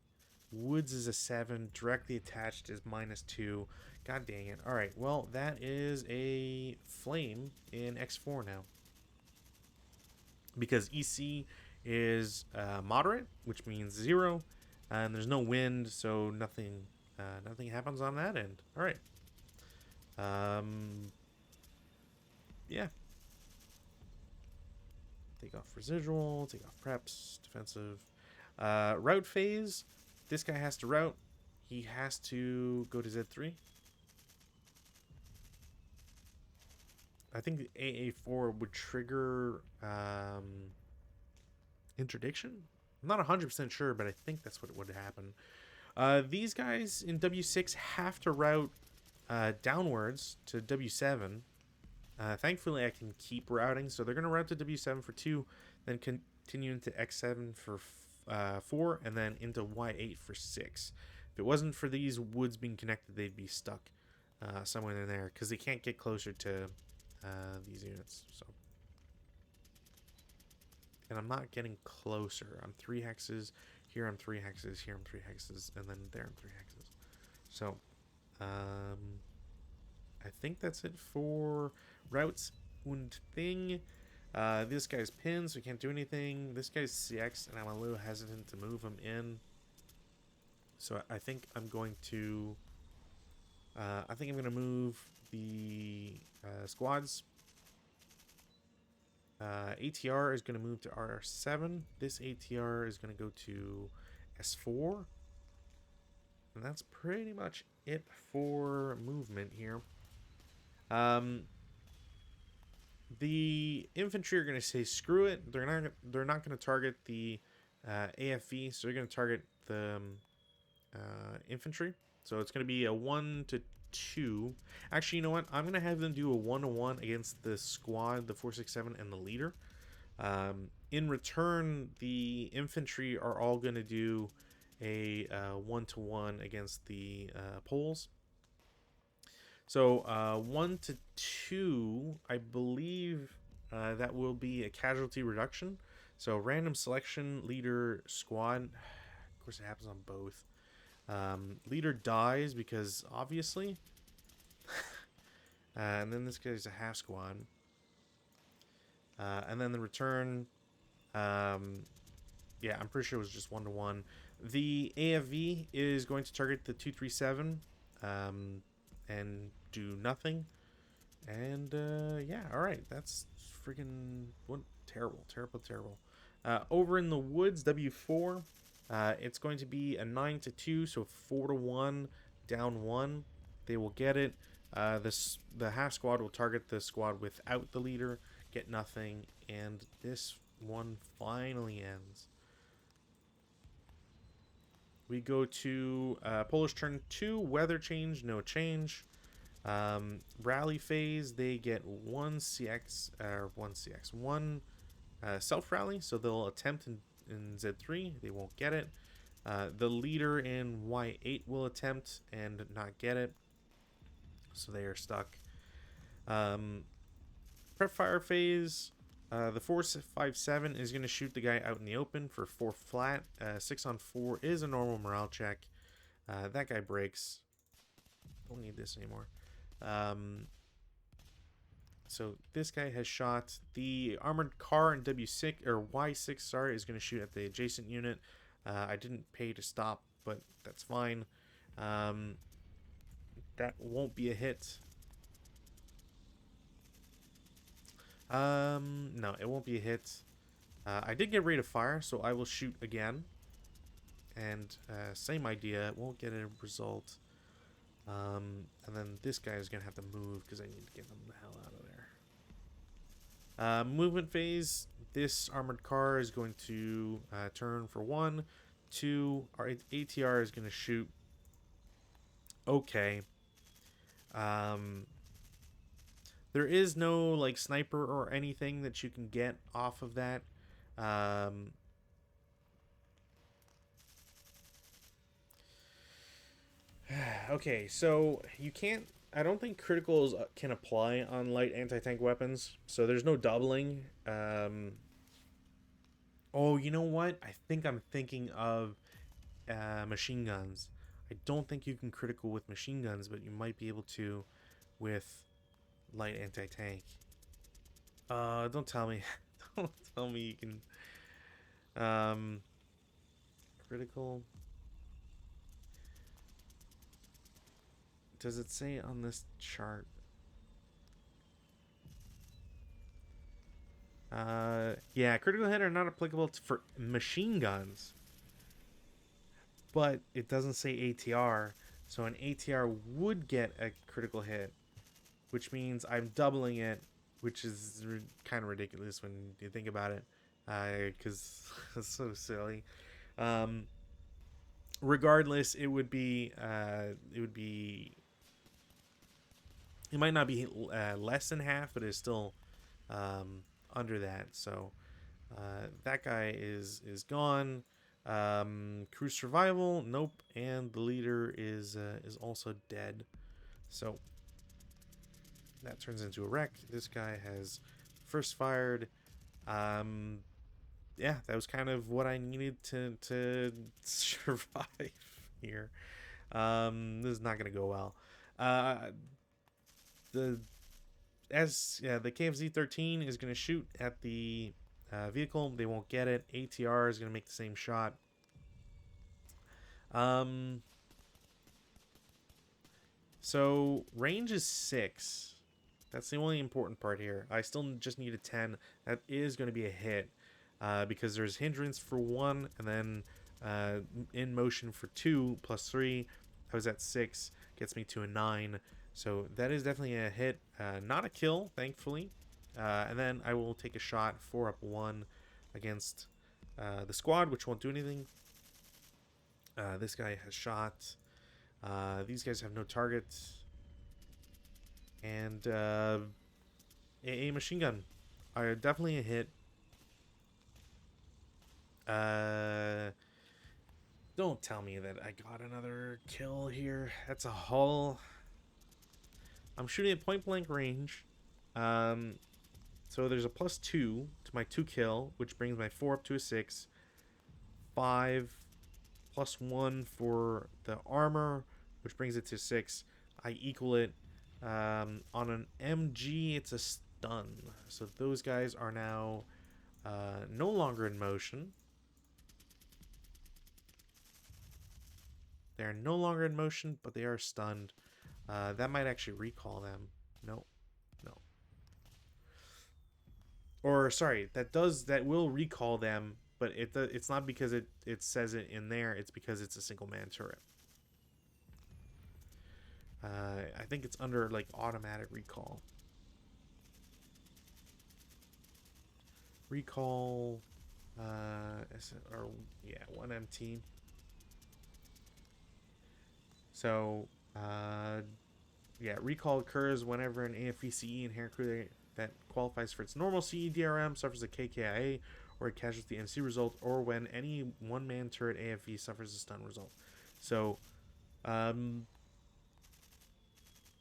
Woods is a 7. Directly attached is -2. God dang it. All right. Well, that is a flame in X4 now. Because EC is moderate, which means 0, and there's no wind, so nothing happens on that end. All right. Yeah. Take off residual, take off preps, defensive. Route phase. This guy has to route. He has to go to Z3. I think the AA4 would trigger interdiction. I'm not 100% sure, but I think that's what would happen. These guys in W6 have to route downwards to W7. Thankfully, I can keep routing, so they're going to route to W7 for 2, then continue into X7 for 4, and then into Y8 for 6. If it wasn't for these woods being connected, they'd be stuck somewhere in there, because they can't get closer to these units. So, and I'm not getting closer. I'm 3 hexes. Here I'm 3 hexes. Here I'm 3 hexes. And then there I'm 3 hexes. So, I think that's it for routes and thing. This guy's pinned, so he can't do anything. This guy's CX, and I'm a little hesitant to move him in. So I think I'm going to... move the squads. ATR is going to move to R7. This ATR is going to go to S4. And that's pretty much it for movement here. The infantry are going to say screw it. They're not going to target the AFV, so they're going to target the infantry. So it's going to be a 1 to 2. Actually, you know what? I'm going to have them do a 1-to-1 against the squad, the 467, and the leader. In return, the infantry are all going to do a 1-to-1 against the Poles. So 1 to 2, I believe that will be a casualty reduction. So random selection, leader, squad. Of course, it happens on both. Leader dies because obviously. And then this guy's a half squad. And then the return. Yeah, I'm pretty sure it was just 1-to-1. The AFV is going to target the 237 and do nothing. And yeah, all right. That's freaking terrible. Over in the woods, W4. It's going to be a 9 to 2, so 4 to 1, down 1. They will get it. The half squad will target the squad without the leader, get nothing, and this one finally ends. We go to Polish turn 2, weather change, no change. Rally phase, they get one self rally, so they'll attempt in Z3, they won't get it. The leader in Y8 will attempt and not get it, so they are stuck. Prep fire phase, the 457 is going to shoot the guy out in the open for 4 flat. 6 on 4 is a normal morale check. That guy breaks. Don't need this anymore. So this guy has shot. The armored car in W6 or Y6, sorry, is going to shoot at the adjacent unit. I didn't pay to stop, but that's fine. That won't be a hit. No, it won't be a hit. I did get rate of fire, so I will shoot again. And same idea, it won't get a result. And then this guy is going to have to move because I need to get him the hell out of there. Movement phase, this armored car is going to turn for 1, 2. Our ATR is going to shoot. Okay. There is no like sniper or anything that you can get off of that. Okay, so you can't. I don't think criticals can apply on light anti-tank weapons, so there's no doubling. Oh, you know what? I think I'm thinking of machine guns. I don't think you can critical with machine guns, but you might be able to with light anti-tank. Don't tell me. Don't tell me you can. Critical. Does it say on this chart? Yeah, critical hit are not applicable for machine guns, but it doesn't say ATR, so an ATR would get a critical hit, which means I'm doubling it, which is kind of ridiculous when you think about it, because it's so silly. Um, Regardless, it might not be less than half, but it's still um, under that. So that guy is gone. Crew survival, nope, and the leader is also dead. So that turns into a wreck. This guy has first fired. Um, yeah, that was kind of what I needed to survive here. This is not gonna go well. Uh, the the KFZ-13 is gonna shoot at the vehicle. They won't get it. ATR is gonna make the same shot. Um, so range is 6. That's the only important part here. I still just need a 10. That is going to be a hit because there's hindrance for 1 and then in motion for 2 plus 3. I was at 6. Gets me to a 9. So that is definitely a hit. Not a kill, thankfully. And then I will take a shot 4 up 1 against the squad, which won't do anything. This guy has shot. These guys have no targets. And a machine gun. Definitely a hit. Don't tell me that I got another kill here. That's a hull. I'm shooting at point blank range. So there's a +2 to my 2 kill, which brings my 4 up to a 6. 5 +1 for the armor, which brings it to 6. I equal it. On an MG, it's a stun. So those guys are now no longer in motion. They're no longer in motion, but they are stunned. That might actually recall them. No, no. Or sorry, that will recall them, but it's not because it says it in there. It's because it's a single man turret. I think it's under like automatic recall. Recall, or yeah, 1MT. So, yeah, recall occurs whenever an AFVCE inherent crew that qualifies for its normal CEDRM suffers a KKIA or a casualty MC result, or when any one-man turret AFV suffers a stun result. So,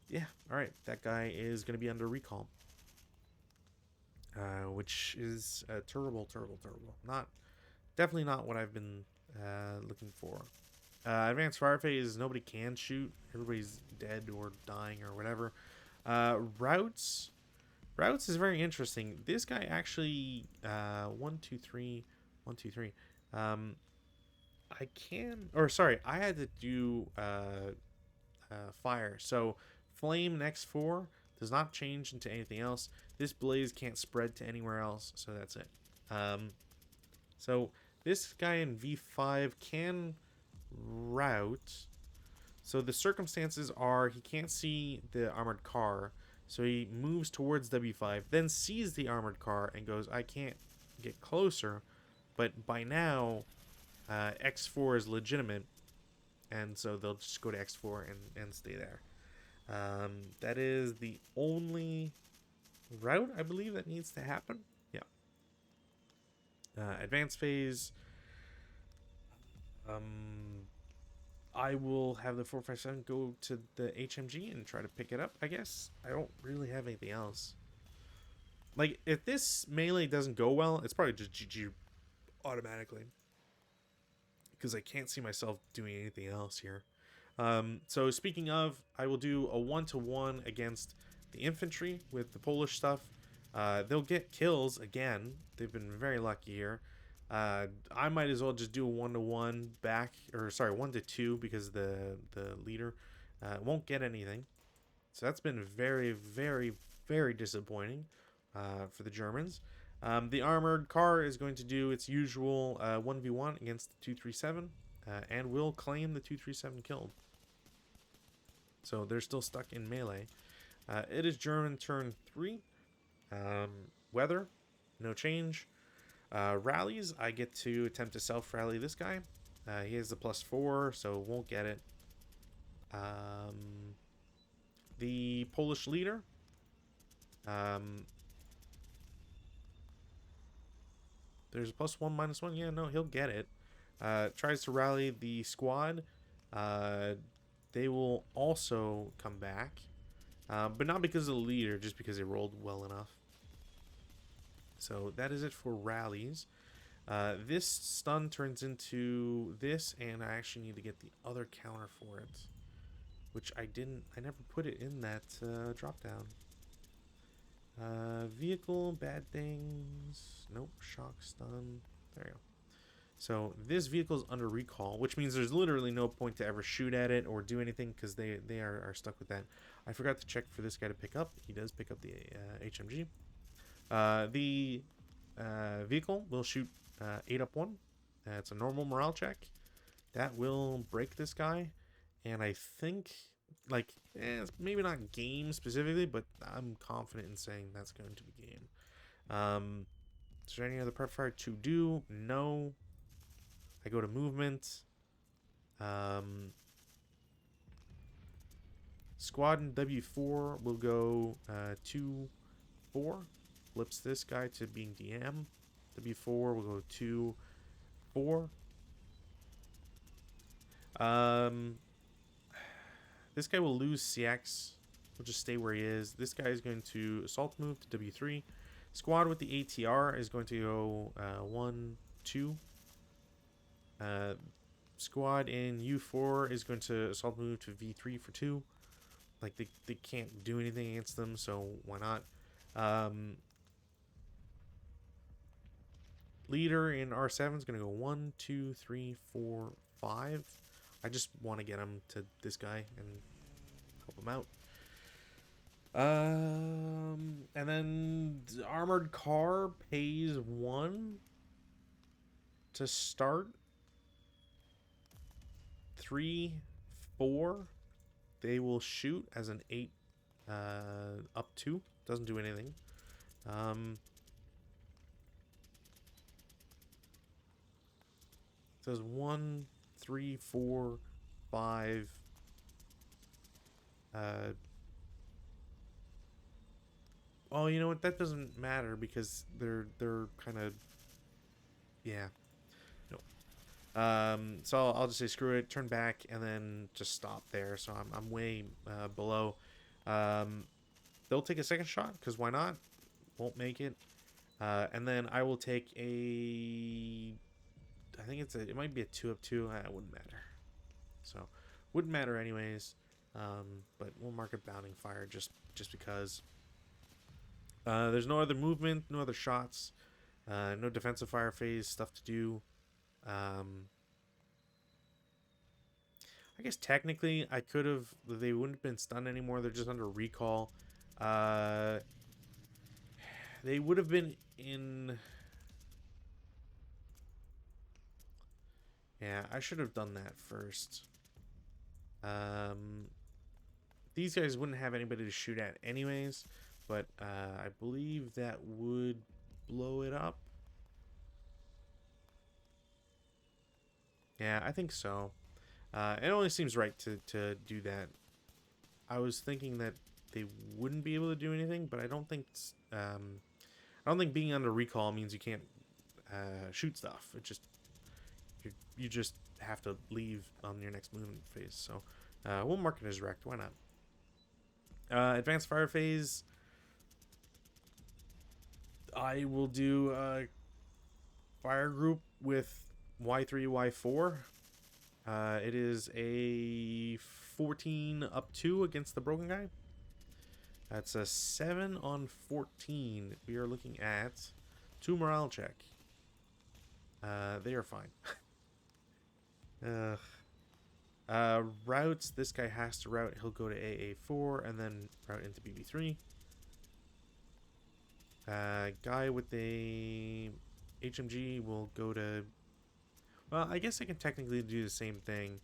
yeah, all right, that guy is going to be under recall, which is terrible, terrible, terrible. Definitely not what I've been looking for. Advanced fire phase, nobody can shoot. Everybody's dead or dying or whatever. Routes. Routes is very interesting. This guy actually, 1, 2, 3, 1, 2, 3. I can, or sorry, I had to do fire. So flame next 4 does not change into anything else. This blaze can't spread to anywhere else, so that's it. So this guy in V5 can route. So the circumstances are he can't see the armored car, so he moves towards W5, then sees the armored car and goes, I can't get closer. But by now, X4 is legitimate, and so they'll just go to X4 and stay there. That is the only route, I believe, that needs to happen. Yeah. Advanced phase. I will have the 457 go to the HMG and try to pick it up, I guess. I don't really have anything else. Like, if this melee doesn't go well, it's probably just GG automatically. Because I can't see myself doing anything else here. So speaking of, I will do a 1-to-1 against the infantry with the Polish stuff. They'll get kills again. They've been very lucky here. I might as well just do a 1-to-1 back, or sorry, 1-to-2 because the leader won't get anything. So that's been very, very, very disappointing for the Germans. The armored car is going to do its usual 1v1 against the 237 and will claim the 237 killed. So they're still stuck in melee. It is German turn 3. Weather, no change. Rallies, I get to attempt to self-rally this guy. He has the +4, so won't get it. The Polish leader. There's a +1, -1. Yeah, no, he'll get it. Tries to rally the squad. They will also come back. But not because of the leader, just because they rolled well enough. So that is it for rallies. This stun turns into this, and I actually need to get the other counter for it. Which I never put it in that drop down. Vehicle, bad things. Nope, shock, stun. There you go. So this vehicle is under recall, which means there's literally no point to ever shoot at it or do anything because they are stuck with that. I forgot to check for this guy to pick up. He does pick up the HMG. The vehicle will shoot 8 up 1. It's a normal morale check. That will break this guy. And I think, like, it's maybe not game specifically, but I'm confident in saying that's going to be game. Is there any other prep fire to do? No. I go to movement. Squad in W4 will go 2, 4. Flips this guy to being DM. W4 will go 2, 4. This guy will lose CX. He'll just stay where he is. This guy is going to assault move to W3. Squad with the ATR is going to go 1, 2. Squad in U4 is going to assault move to V3 for 2. Like, they can't do anything against them, so why not? Leader in R7 is going to go 1, 2, 3, 4, 5. I just want to get him to this guy and help him out. And then the armored car pays 1 to start. 3, 4. They will shoot as an 8 up 2. Doesn't do anything. It says 1, 3, 4, 5. Oh, you know what? That doesn't matter because they're kind of, yeah. No. So I'll just say screw it, turn back, and then just stop there. So I'm way below. They'll take a second shot because why not? Won't make it. And then I will take a. I think it might be a 2 up 2. It wouldn't matter. So wouldn't matter anyways. But we'll mark it bounding fire just because. There's no other movement, no other shots, no defensive fire phase stuff to do. I guess technically I could have. They wouldn't have been stunned anymore. They're just under recall. They would have been in. Yeah, I should have done that first. These guys wouldn't have anybody to shoot at anyways, but I believe that would blow it up. Yeah, I think so. It only seems right to do that. I was thinking that they wouldn't be able to do anything, but I don't think being under recall means you can't shoot stuff. It just you just have to leave on your next movement phase. So we'll mark it as wrecked. Why not? Advanced fire phase. I will do a fire group with Y3, Y4. It is a 14 up 2 against the broken guy. That's a 7 on 14. We are looking at 2 morale check. They are fine. Routes, this guy has to route. He'll go to AA4 and then route into BB3. Guy with the HMG will go to... Well, I guess I can technically do the same thing.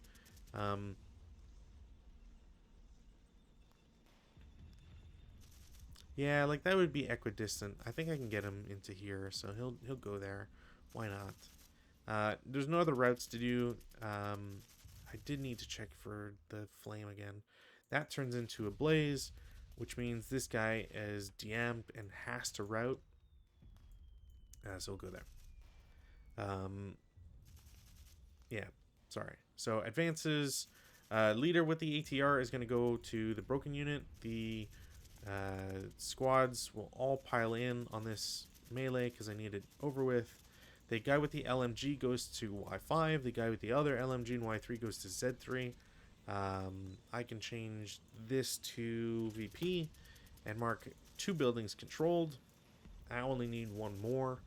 Yeah, like that would be equidistant. I think I can get him into here, so he'll go there. Why not? There's no other routes to do. I did need to check for the flame again. That turns into a blaze, which means this guy is DM'd and has to route. So we'll go there. Yeah, sorry. So advances. Leader with the ATR is going to go to the broken unit. The squads will all pile in on this melee because I need it over with. The guy with the LMG goes to Y5. The guy with the other LMG and Y3 goes to Z3. I can change this to VP and mark 2 buildings controlled. I only need 1 more.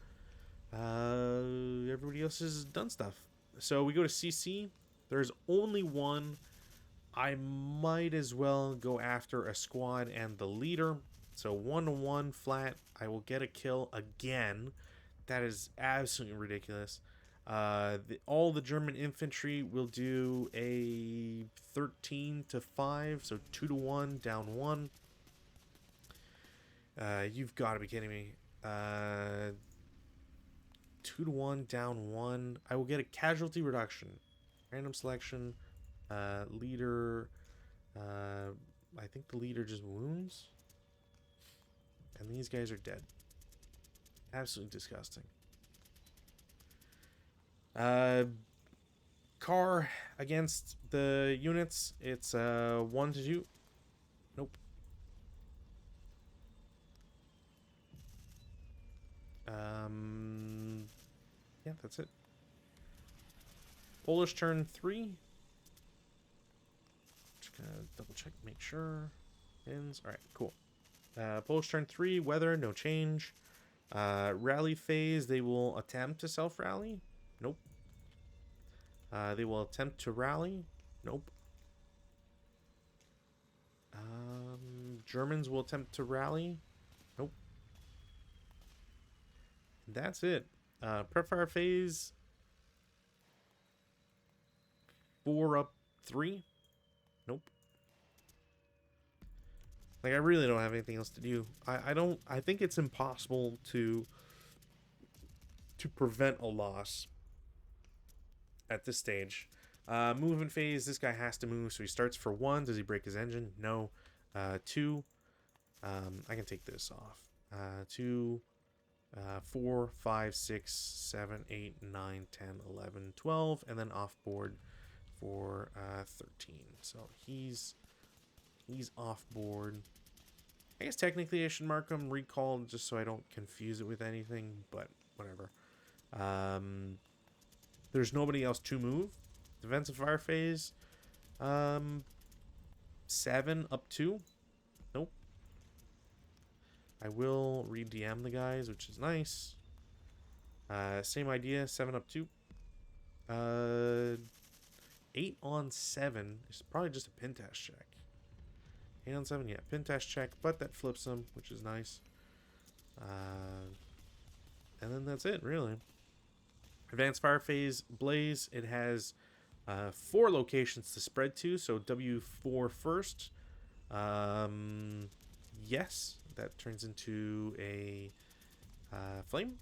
Everybody else has done stuff. So we go to CC. There's only 1. I might as well go after a squad and the leader. So 1-1 flat. I will get a kill again. That is absolutely ridiculous. All the German infantry will do a 13-5. So 2-1, down 1. You've got to be kidding me. 2-1, down 1. I will get a casualty reduction. Random selection. Leader. I think the leader just wounds. And these guys are dead. Absolutely disgusting. Car against the units. It's 1-2. Nope. Yeah, that's it. Polish turn 3. Just gonna double check, make sure. Ends. Alright, cool. Polish turn 3, weather, no change. Rally phase, they will attempt to self-rally. Nope. They will attempt to rally. Nope. Germans will attempt to rally. Nope. That's it. Prep fire phase. 4 up 3. Nope. Like, I really don't have anything else to do. I think it's impossible to prevent a loss at this stage. Movement phase, this guy has to move, so he starts for 1. Does he break his engine? No. 2. I can take this off. 2, 4, 5, 6, 7, 8, 9, 10, 11, 12, and then off board for 13. So he's off board. I guess technically I should mark him recalled just so I don't confuse it with anything, but whatever. There's nobody else to move. Defensive fire phase. 7 up 2. Nope. I will re-DM the guys, which is nice. Same idea. 7 up 2. 8 on 7 is probably just a pin test check. 8 on 7, yeah, pin test check, but that flips them, which is nice. And then that's it, really. Advanced fire phase blaze. It has 4 locations to spread to, so W4 first. Yes, that turns into a flame.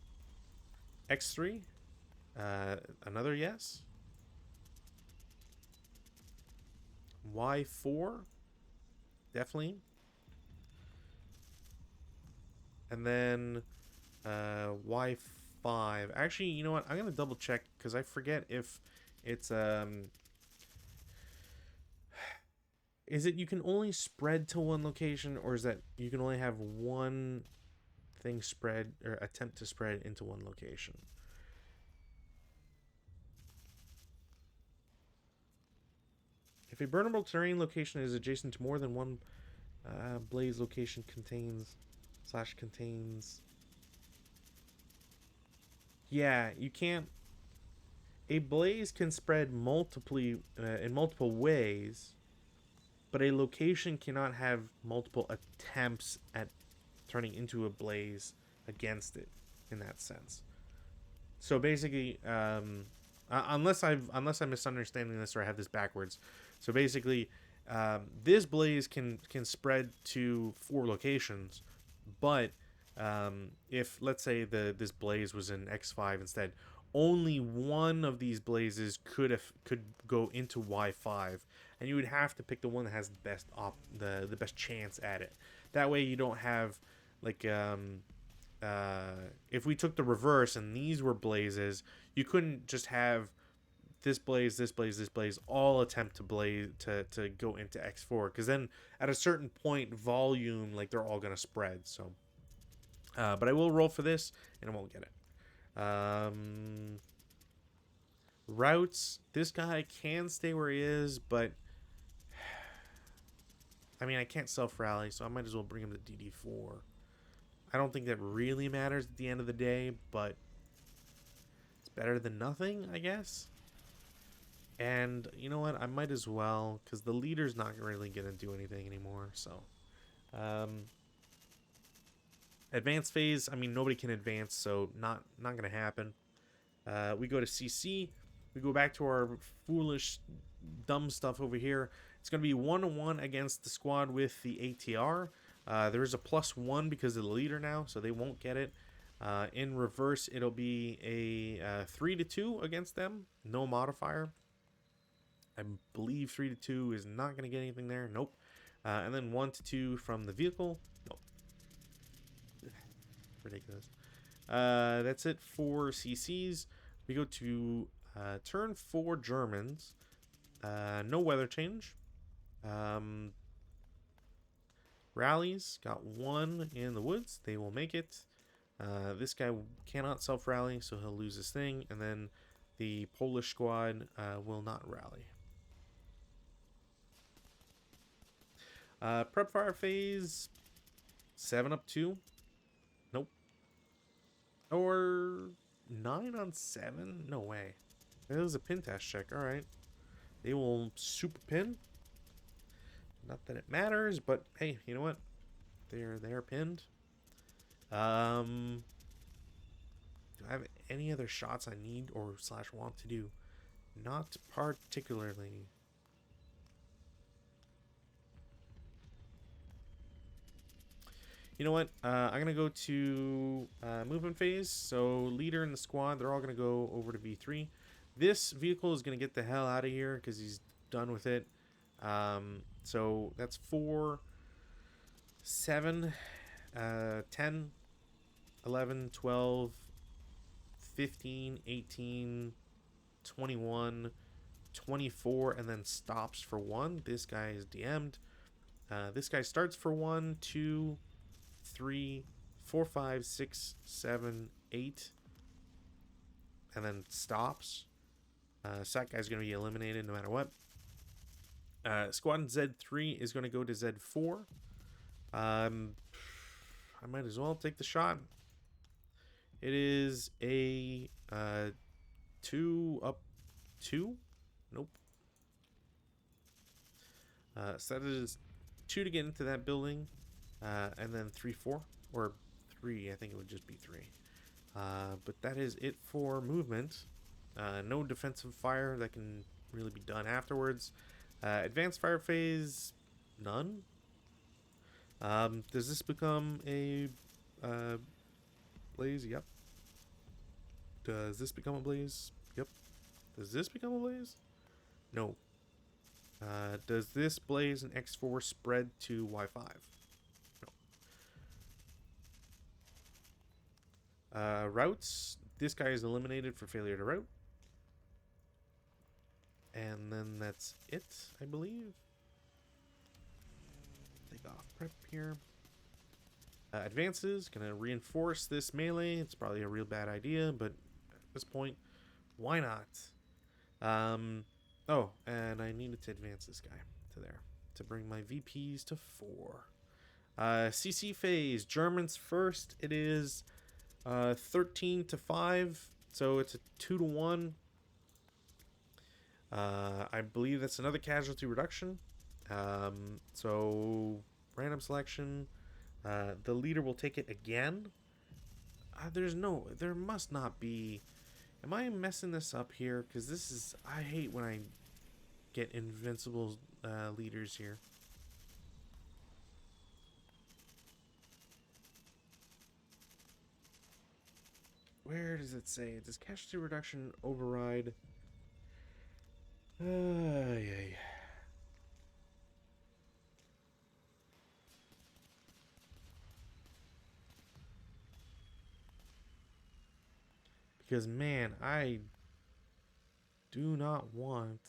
X3, another yes. Y4, definitely. And then Y5. Actually, you know what? I'm going to double check because I forget if it's is it you can only spread to one location, or is that you can only have one thing spread or attempt to spread into one location? If a burnable terrain location is adjacent to more than one blaze location contains. Yeah, you can't. A blaze can spread multiply in multiple ways, but a location cannot have multiple attempts at turning into a blaze against it in that sense. So basically, unless I'm misunderstanding this or I have this backwards. So basically, this blaze can spread to 4 locations, but if let's say this blaze was in X5 instead, only one of these blazes could go into Y5, and you would have to pick the one that has the best chance at it. That way, you don't have like if we took the reverse and these were blazes, you couldn't just have this blaze, this blaze, this blaze all attempt to blaze to go into X4, because then at a certain point, volume, like they're all gonna spread. So, but I will roll for this and I won't get it. Routes. This guy can stay where he is, but I mean I can't self rally, so I might as well bring him to DD4. I don't think that really matters at the end of the day, but it's better than nothing, I guess. And you know what? I might as well, because the leader's not really going to do anything anymore. So, advanced phase. I mean, nobody can advance, so not going to happen. We go to CC. We go back to our foolish, dumb stuff over here. It's going to be 1-1 against the squad with the ATR. There is a +1 because of the leader now, so they won't get it. In reverse, it'll be a 3-2 against them. No modifier. I believe 3-2 is not going to get anything there. Nope. And then 1-2 from the vehicle. Nope. Ridiculous. That's it for CCs. We go to turn 4 Germans. No weather change. Rallies. Got 1 in the woods. They will make it. This guy cannot self-rally, so he'll lose his thing. And then the Polish squad will not rally. Prep fire phase 7 up 2. Nope. Or 9 on 7? No way. That was a pin test check. Alright. They will super pin. Not that it matters, but hey, you know what? They're pinned. Do I have any other shots I need or / want to do? Not particularly. You know what? I'm going to go to movement phase. So leader in the squad, they're all going to go over to V3. This vehicle is going to get the hell out of here because he's done with it. So that's 4, 7, 10, 11, 12, 15, 18, 21, 24, and then stops for 1. This guy is DM'd. This guy starts for 1, 2, 3, 4, 5, 6, 7, 8, and then stops. Sack guy's going to be eliminated no matter what. Squad Z3 is going to go to Z4. I might as well take the shot. It is a 2 up 2. Nope. So that is 2 to get into that building. And then 3, 4. Or 3, I think it would just be 3. But that is it for movement. No defensive fire that can really be done afterwards. Advanced fire phase, none. Does this become a blaze? Yep. Does this become a blaze? Yep. Does this become a blaze? No. Does this blaze in X4 spread to Y5? No. Routes. This guy is eliminated for failure to route. And then that's it, I believe. Take off prep here. Advances. Gonna reinforce this melee. It's probably a real bad idea, but at this point, why not? Oh, and I needed to advance this guy to there to bring my VPs to 4. CC phase. Germans first. It is 13 to 5. So it's a 2 to 1. I believe that's another casualty reduction. So random selection. The leader will take it again. There must not be. Am I messing this up here? Because this is, I hate when I get invincible leaders here. Where does it say? Does casualty reduction override? Yeah. Because, man, I do not want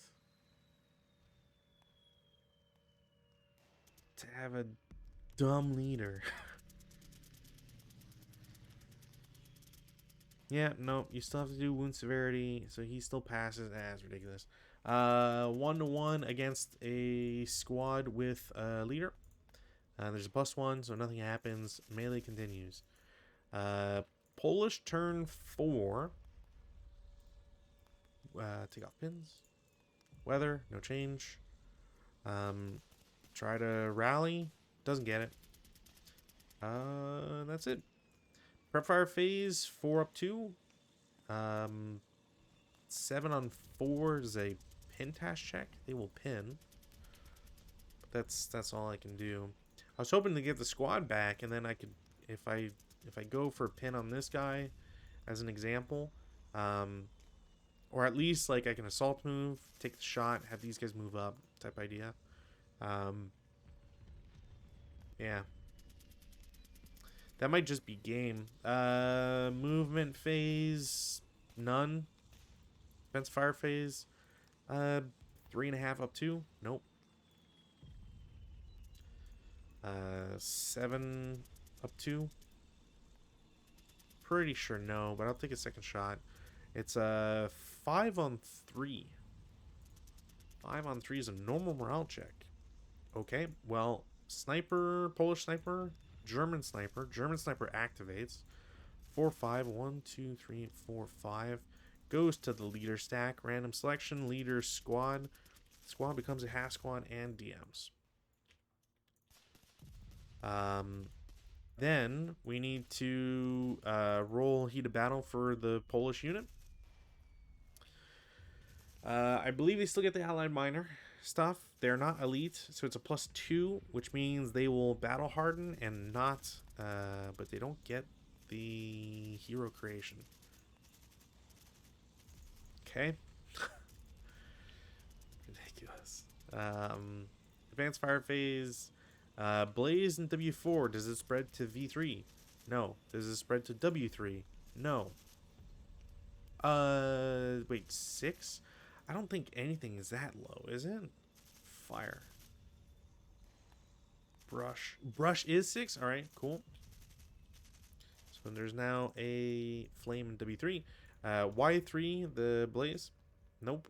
to have a dumb leader. Yeah, no, you still have to do wound severity, so he still passes. That's ridiculous. 1-to-1 against a squad with a leader. There's a +1, so nothing happens. Melee continues. Polish turn 4. Take off pins. Weather, no change. Try to rally. Doesn't get it. That's it. Prep fire phase 4-2. 7-on-4 is a pin task check. They will pin. But that's all I can do. I was hoping to get the squad back, and then I could, if I go for a pin on this guy, as an example, or at least like I can assault move, take the shot, have these guys move up, type idea. Yeah. That might just be game. Movement phase, none. Defense fire phase, 3.5-2. Nope. 7-2. Pretty sure no, but I'll take a second shot. It's a 5-on-3. 5-on-3 is a normal morale check. Okay, well, sniper, Polish sniper, German sniper. German sniper activates. 4-5, 1, 2, 3, 4, 5. Goes to the leader stack. Random selection, leader squad. Squad becomes a half squad and DMs. Then we need to roll heat of battle for the Polish unit. I believe they still get the allied minor stuff. They're not elite, so it's a +2, which means they will battle harden and not, but they don't get the hero creation. Okay. Ridiculous. Advanced fire phase. Blaze in W4. Does it spread to V3? No. Does it spread to W3? No. Wait, 6? I don't think anything is that low, is it? Fire. Brush. Brush is 6? Alright, cool. So there's now a flame in W3. Y3, the blaze? Nope.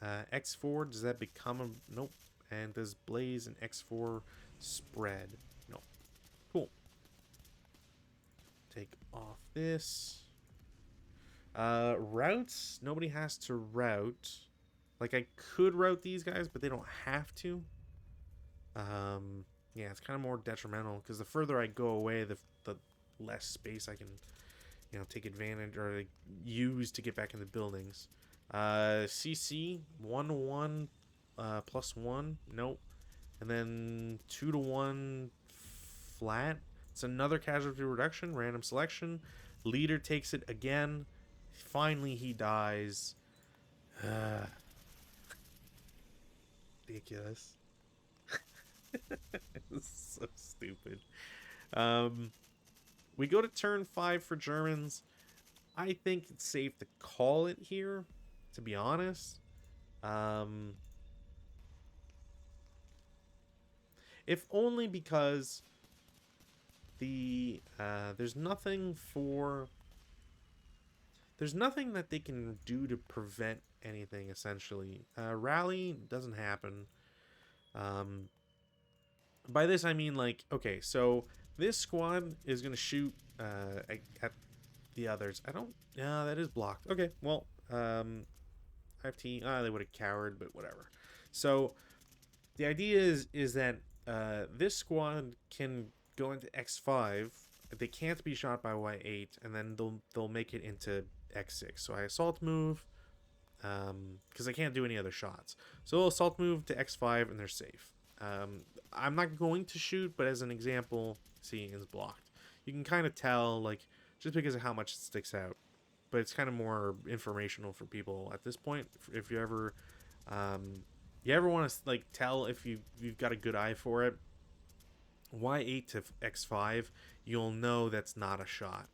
X4, does that become a... Nope. And does blaze and X4 spread? No. Cool. Take off this. Routes? Nobody has to route. Like, I could route these guys, but they don't have to. Yeah, it's kind of more detrimental, because the further I go away, the less space I can, take advantage or like, use to get back in the buildings. CC, 1-to-1, +1, nope. And then 2-to-1 flat. It's another casualty reduction, random selection. Leader takes it again. Finally, he dies. Ridiculous. It's so stupid. We go to turn 5 for Germans. I think it's safe to call it here, to be honest. If only because there's nothing that they can do to prevent anything, essentially. Rally doesn't happen. By this I mean, like, okay, so this squad is going to shoot at the others. Yeah, that is blocked. Okay, well, 5T, they would have cowered, but whatever. So the idea is that this squad can go into X5 they can't be shot by Y8, and then they'll make it into X6. So I assault move, because I can't do any other shots. So they'll assault move to X5, and they're safe. I'm not going to shoot, but as an example, seeing is blocked. You can kind of tell, like, just because of how much it sticks out. But it's kind of more informational for people at this point. If you ever want to like tell if you've got a good eye for it, Y8 to X5, you'll know that's not a shot.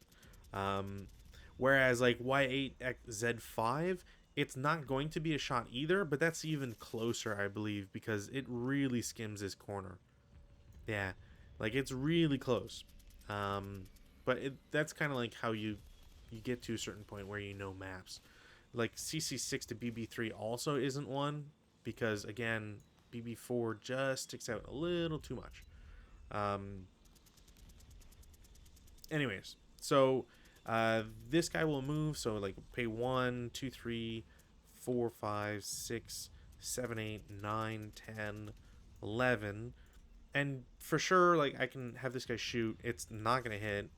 Um, Whereas like Y8 Z5, it's not going to be a shot either, but that's even closer, I believe, because it really skims his corner. Yeah, like it's really close. But that's kind of like how you get to a certain point where you know maps. Like CC6 to BB3 also isn't one because again BB4 just sticks out a little too much. Um, Anyways, so this guy will move. So like pay 1, 2, 3, 4, 5, 6, 7, 8, 9, 10, 11. And for sure, like I can have this guy shoot. It's not going to hit.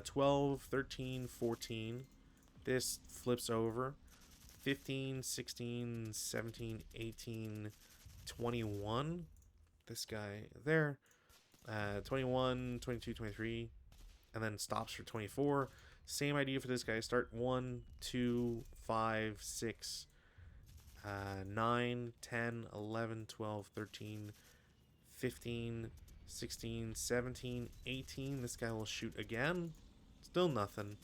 12, 13, 14. This flips over. 15, 16, 17, 18, 21. This guy there. 21, 22, 23. And then stops for 24. Same idea for this guy. Start 1, 2, 5, 6, 9, 10, 11, 12, 13, 15, 16, 17, 18. This guy will shoot again. Still nothing.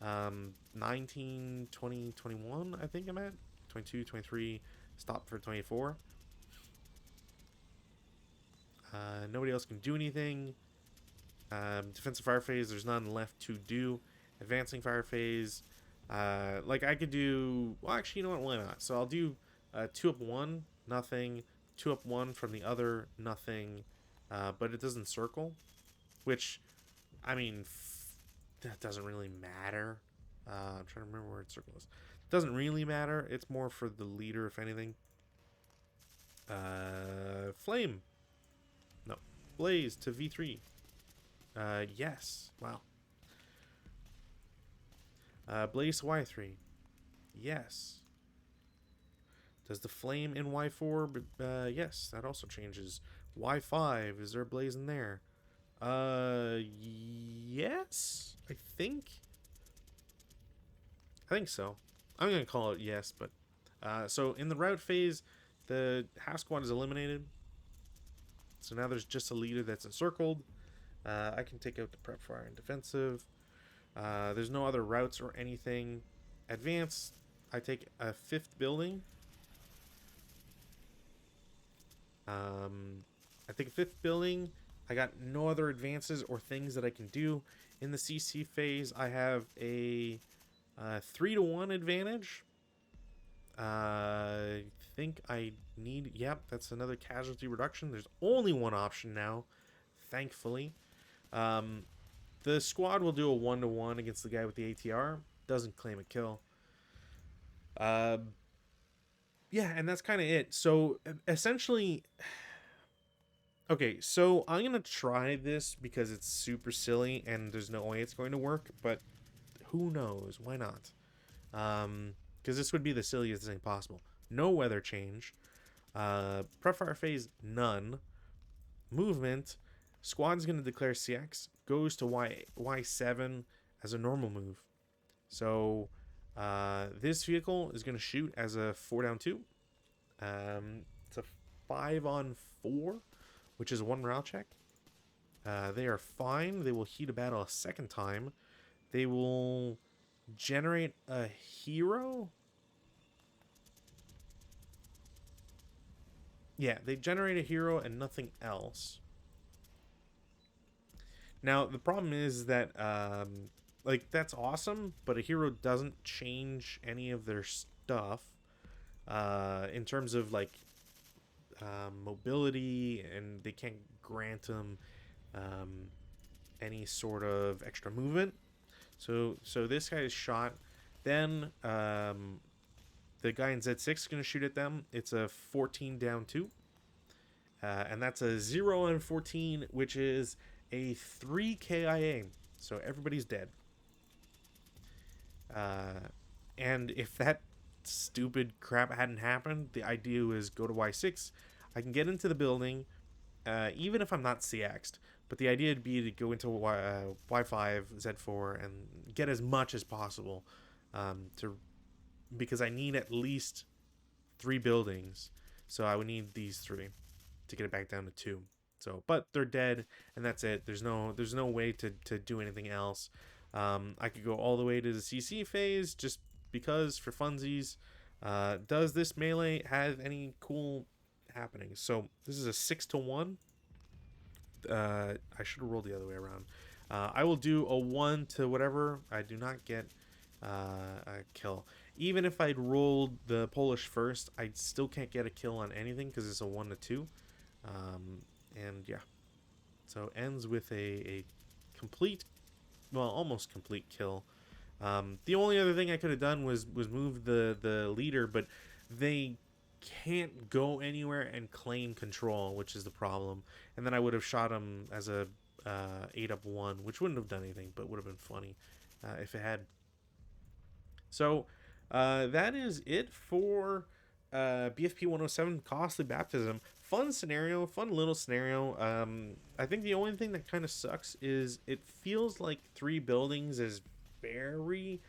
19, 20, 21, I think I'm at. 22, 23, stop for 24. Nobody else can do anything. Defensive fire phase, there's none left to do. Advancing fire phase, like I could do, well actually you know what, why not? So I'll do 2 up 1, nothing, 2 up 1 from the other, nothing, but it doesn't circle, which, I mean, that doesn't really matter. I'm trying to remember where it circles. Doesn't really matter, it's more for the leader if anything. Flame, no, blaze to V3. Yes. Wow. Blaze Y3. Yes. Does the flame in Y4? Yes, that also changes. Y5. Is there a blaze in there? Yes. I think so. I'm gonna call it yes, but so in the route phase, the half squad is eliminated. So now there's just a leader that's encircled. I can take out the prep fire and defensive. There's no other routes or anything. Advance, I take a 5th building. I take a 5th building. I got no other advances or things that I can do. In the CC phase, I have a 3-to-1 advantage. I think I need... Yep, that's another casualty reduction. There's only one option now, thankfully. The squad will do a 1-to-1 against the guy with the ATR. Doesn't claim a kill. Yeah, and that's kind of it. So, essentially... Okay, so I'm going to try this because it's super silly and there's no way it's going to work, but who knows? Why not? Because this would be the silliest thing possible. No weather change. Prep fire phase, none. Movement... Squad's going to declare CX, goes to Y7 as a normal move. So this vehicle is going to shoot as a 4-down-2. It's a 5-on-4, which is 1 morale check. They are fine. They will heat a battle a 2nd time. They will generate a hero. Yeah, they generate a hero and nothing else. Now, the problem is that, like, that's awesome, but a hero doesn't change any of their stuff in terms of, like, mobility, and they can't grant them any sort of extra movement. So this guy is shot. Then the guy in Z6 is going to shoot at them. It's a 14-down-2. And that's a 0-on-14, which is a 3 KIA. So everybody's dead. And if that stupid crap hadn't happened, the idea was go to Y6. I can get into the building, even if I'm not CX'd. But the idea would be to go into Y5, Z4, and get as much as possible, to because I need at least 3 buildings. So I would need these 3 to get it back down to 2. So, but they're dead, and that's it. There's no way to do anything else. I could go all the way to the CC phase just because for funsies. Does this melee have any cool happenings? So this is a 6-to-1. I should have rolled the other way around. I will do a 1 to whatever. I do not get a kill. Even if I'd rolled the Polish first, I still can't get a kill on anything because it's a 1-to-2. And yeah, so ends with a complete, well, almost complete kill. The only other thing I could have done was move the leader, but they can't go anywhere and claim control, which is the problem. And then I would have shot him as a 8-up-1, which wouldn't have done anything, but would have been funny if it had. So that is it for BFP-107 Costly Baptism. Fun scenario, fun little scenario. I think the only thing that kind of sucks is it feels like 3 buildings is very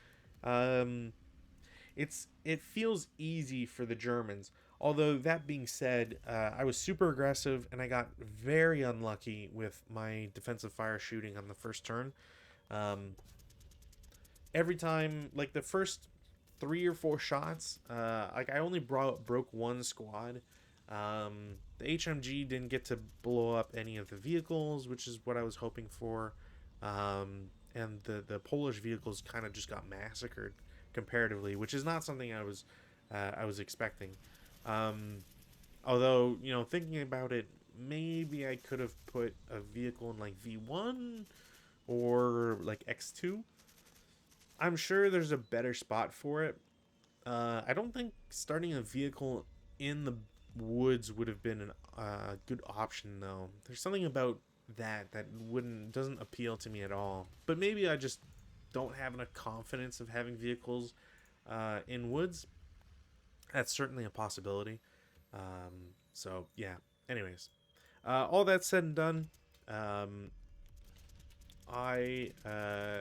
it feels easy for the Germans. Although that being said, I was super aggressive and I got very unlucky with my defensive fire shooting on the first turn. Every time, like the first 3 or 4 shots, like I only broke 1 squad. The HMG didn't get to blow up any of the vehicles, which is what I was hoping for. And the Polish vehicles kind of just got massacred comparatively, which is not something I was expecting. Although, you know, thinking about it, maybe I could have put a vehicle in like V1 or like X2. I'm sure there's a better spot for it. I don't think starting a vehicle in the woods would have been a good option, though. There's something about that doesn't appeal to me at all. But maybe I just don't have enough confidence of having vehicles in woods. That's certainly a possibility. So yeah. Anyways, all that said and done, I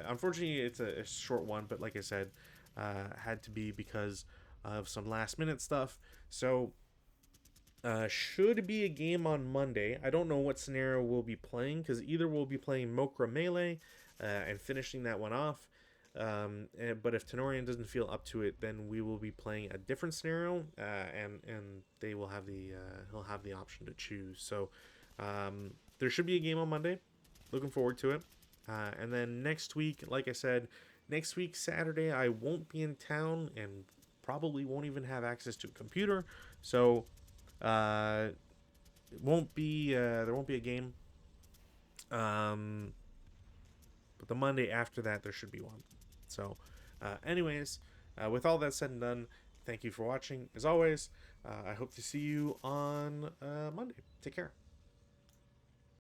unfortunately it's a short one, but like I said, had to be because of some last minute stuff. So should be a game on Monday. I don't know what scenario we'll be playing because either we'll be playing Mokra Melee and finishing that one off. But if Tenorian doesn't feel up to it, then we will be playing a different scenario, and they will have he'll have the option to choose. So there should be a game on Monday. Looking forward to it. And then next week, like I said, next week Saturday I won't be in town and probably won't even have access to a computer. So it won't be there won't be a game. But the Monday after that there should be one. So, anyways, with all that said and done, thank you for watching. As always, I hope to see you on Monday. Take care.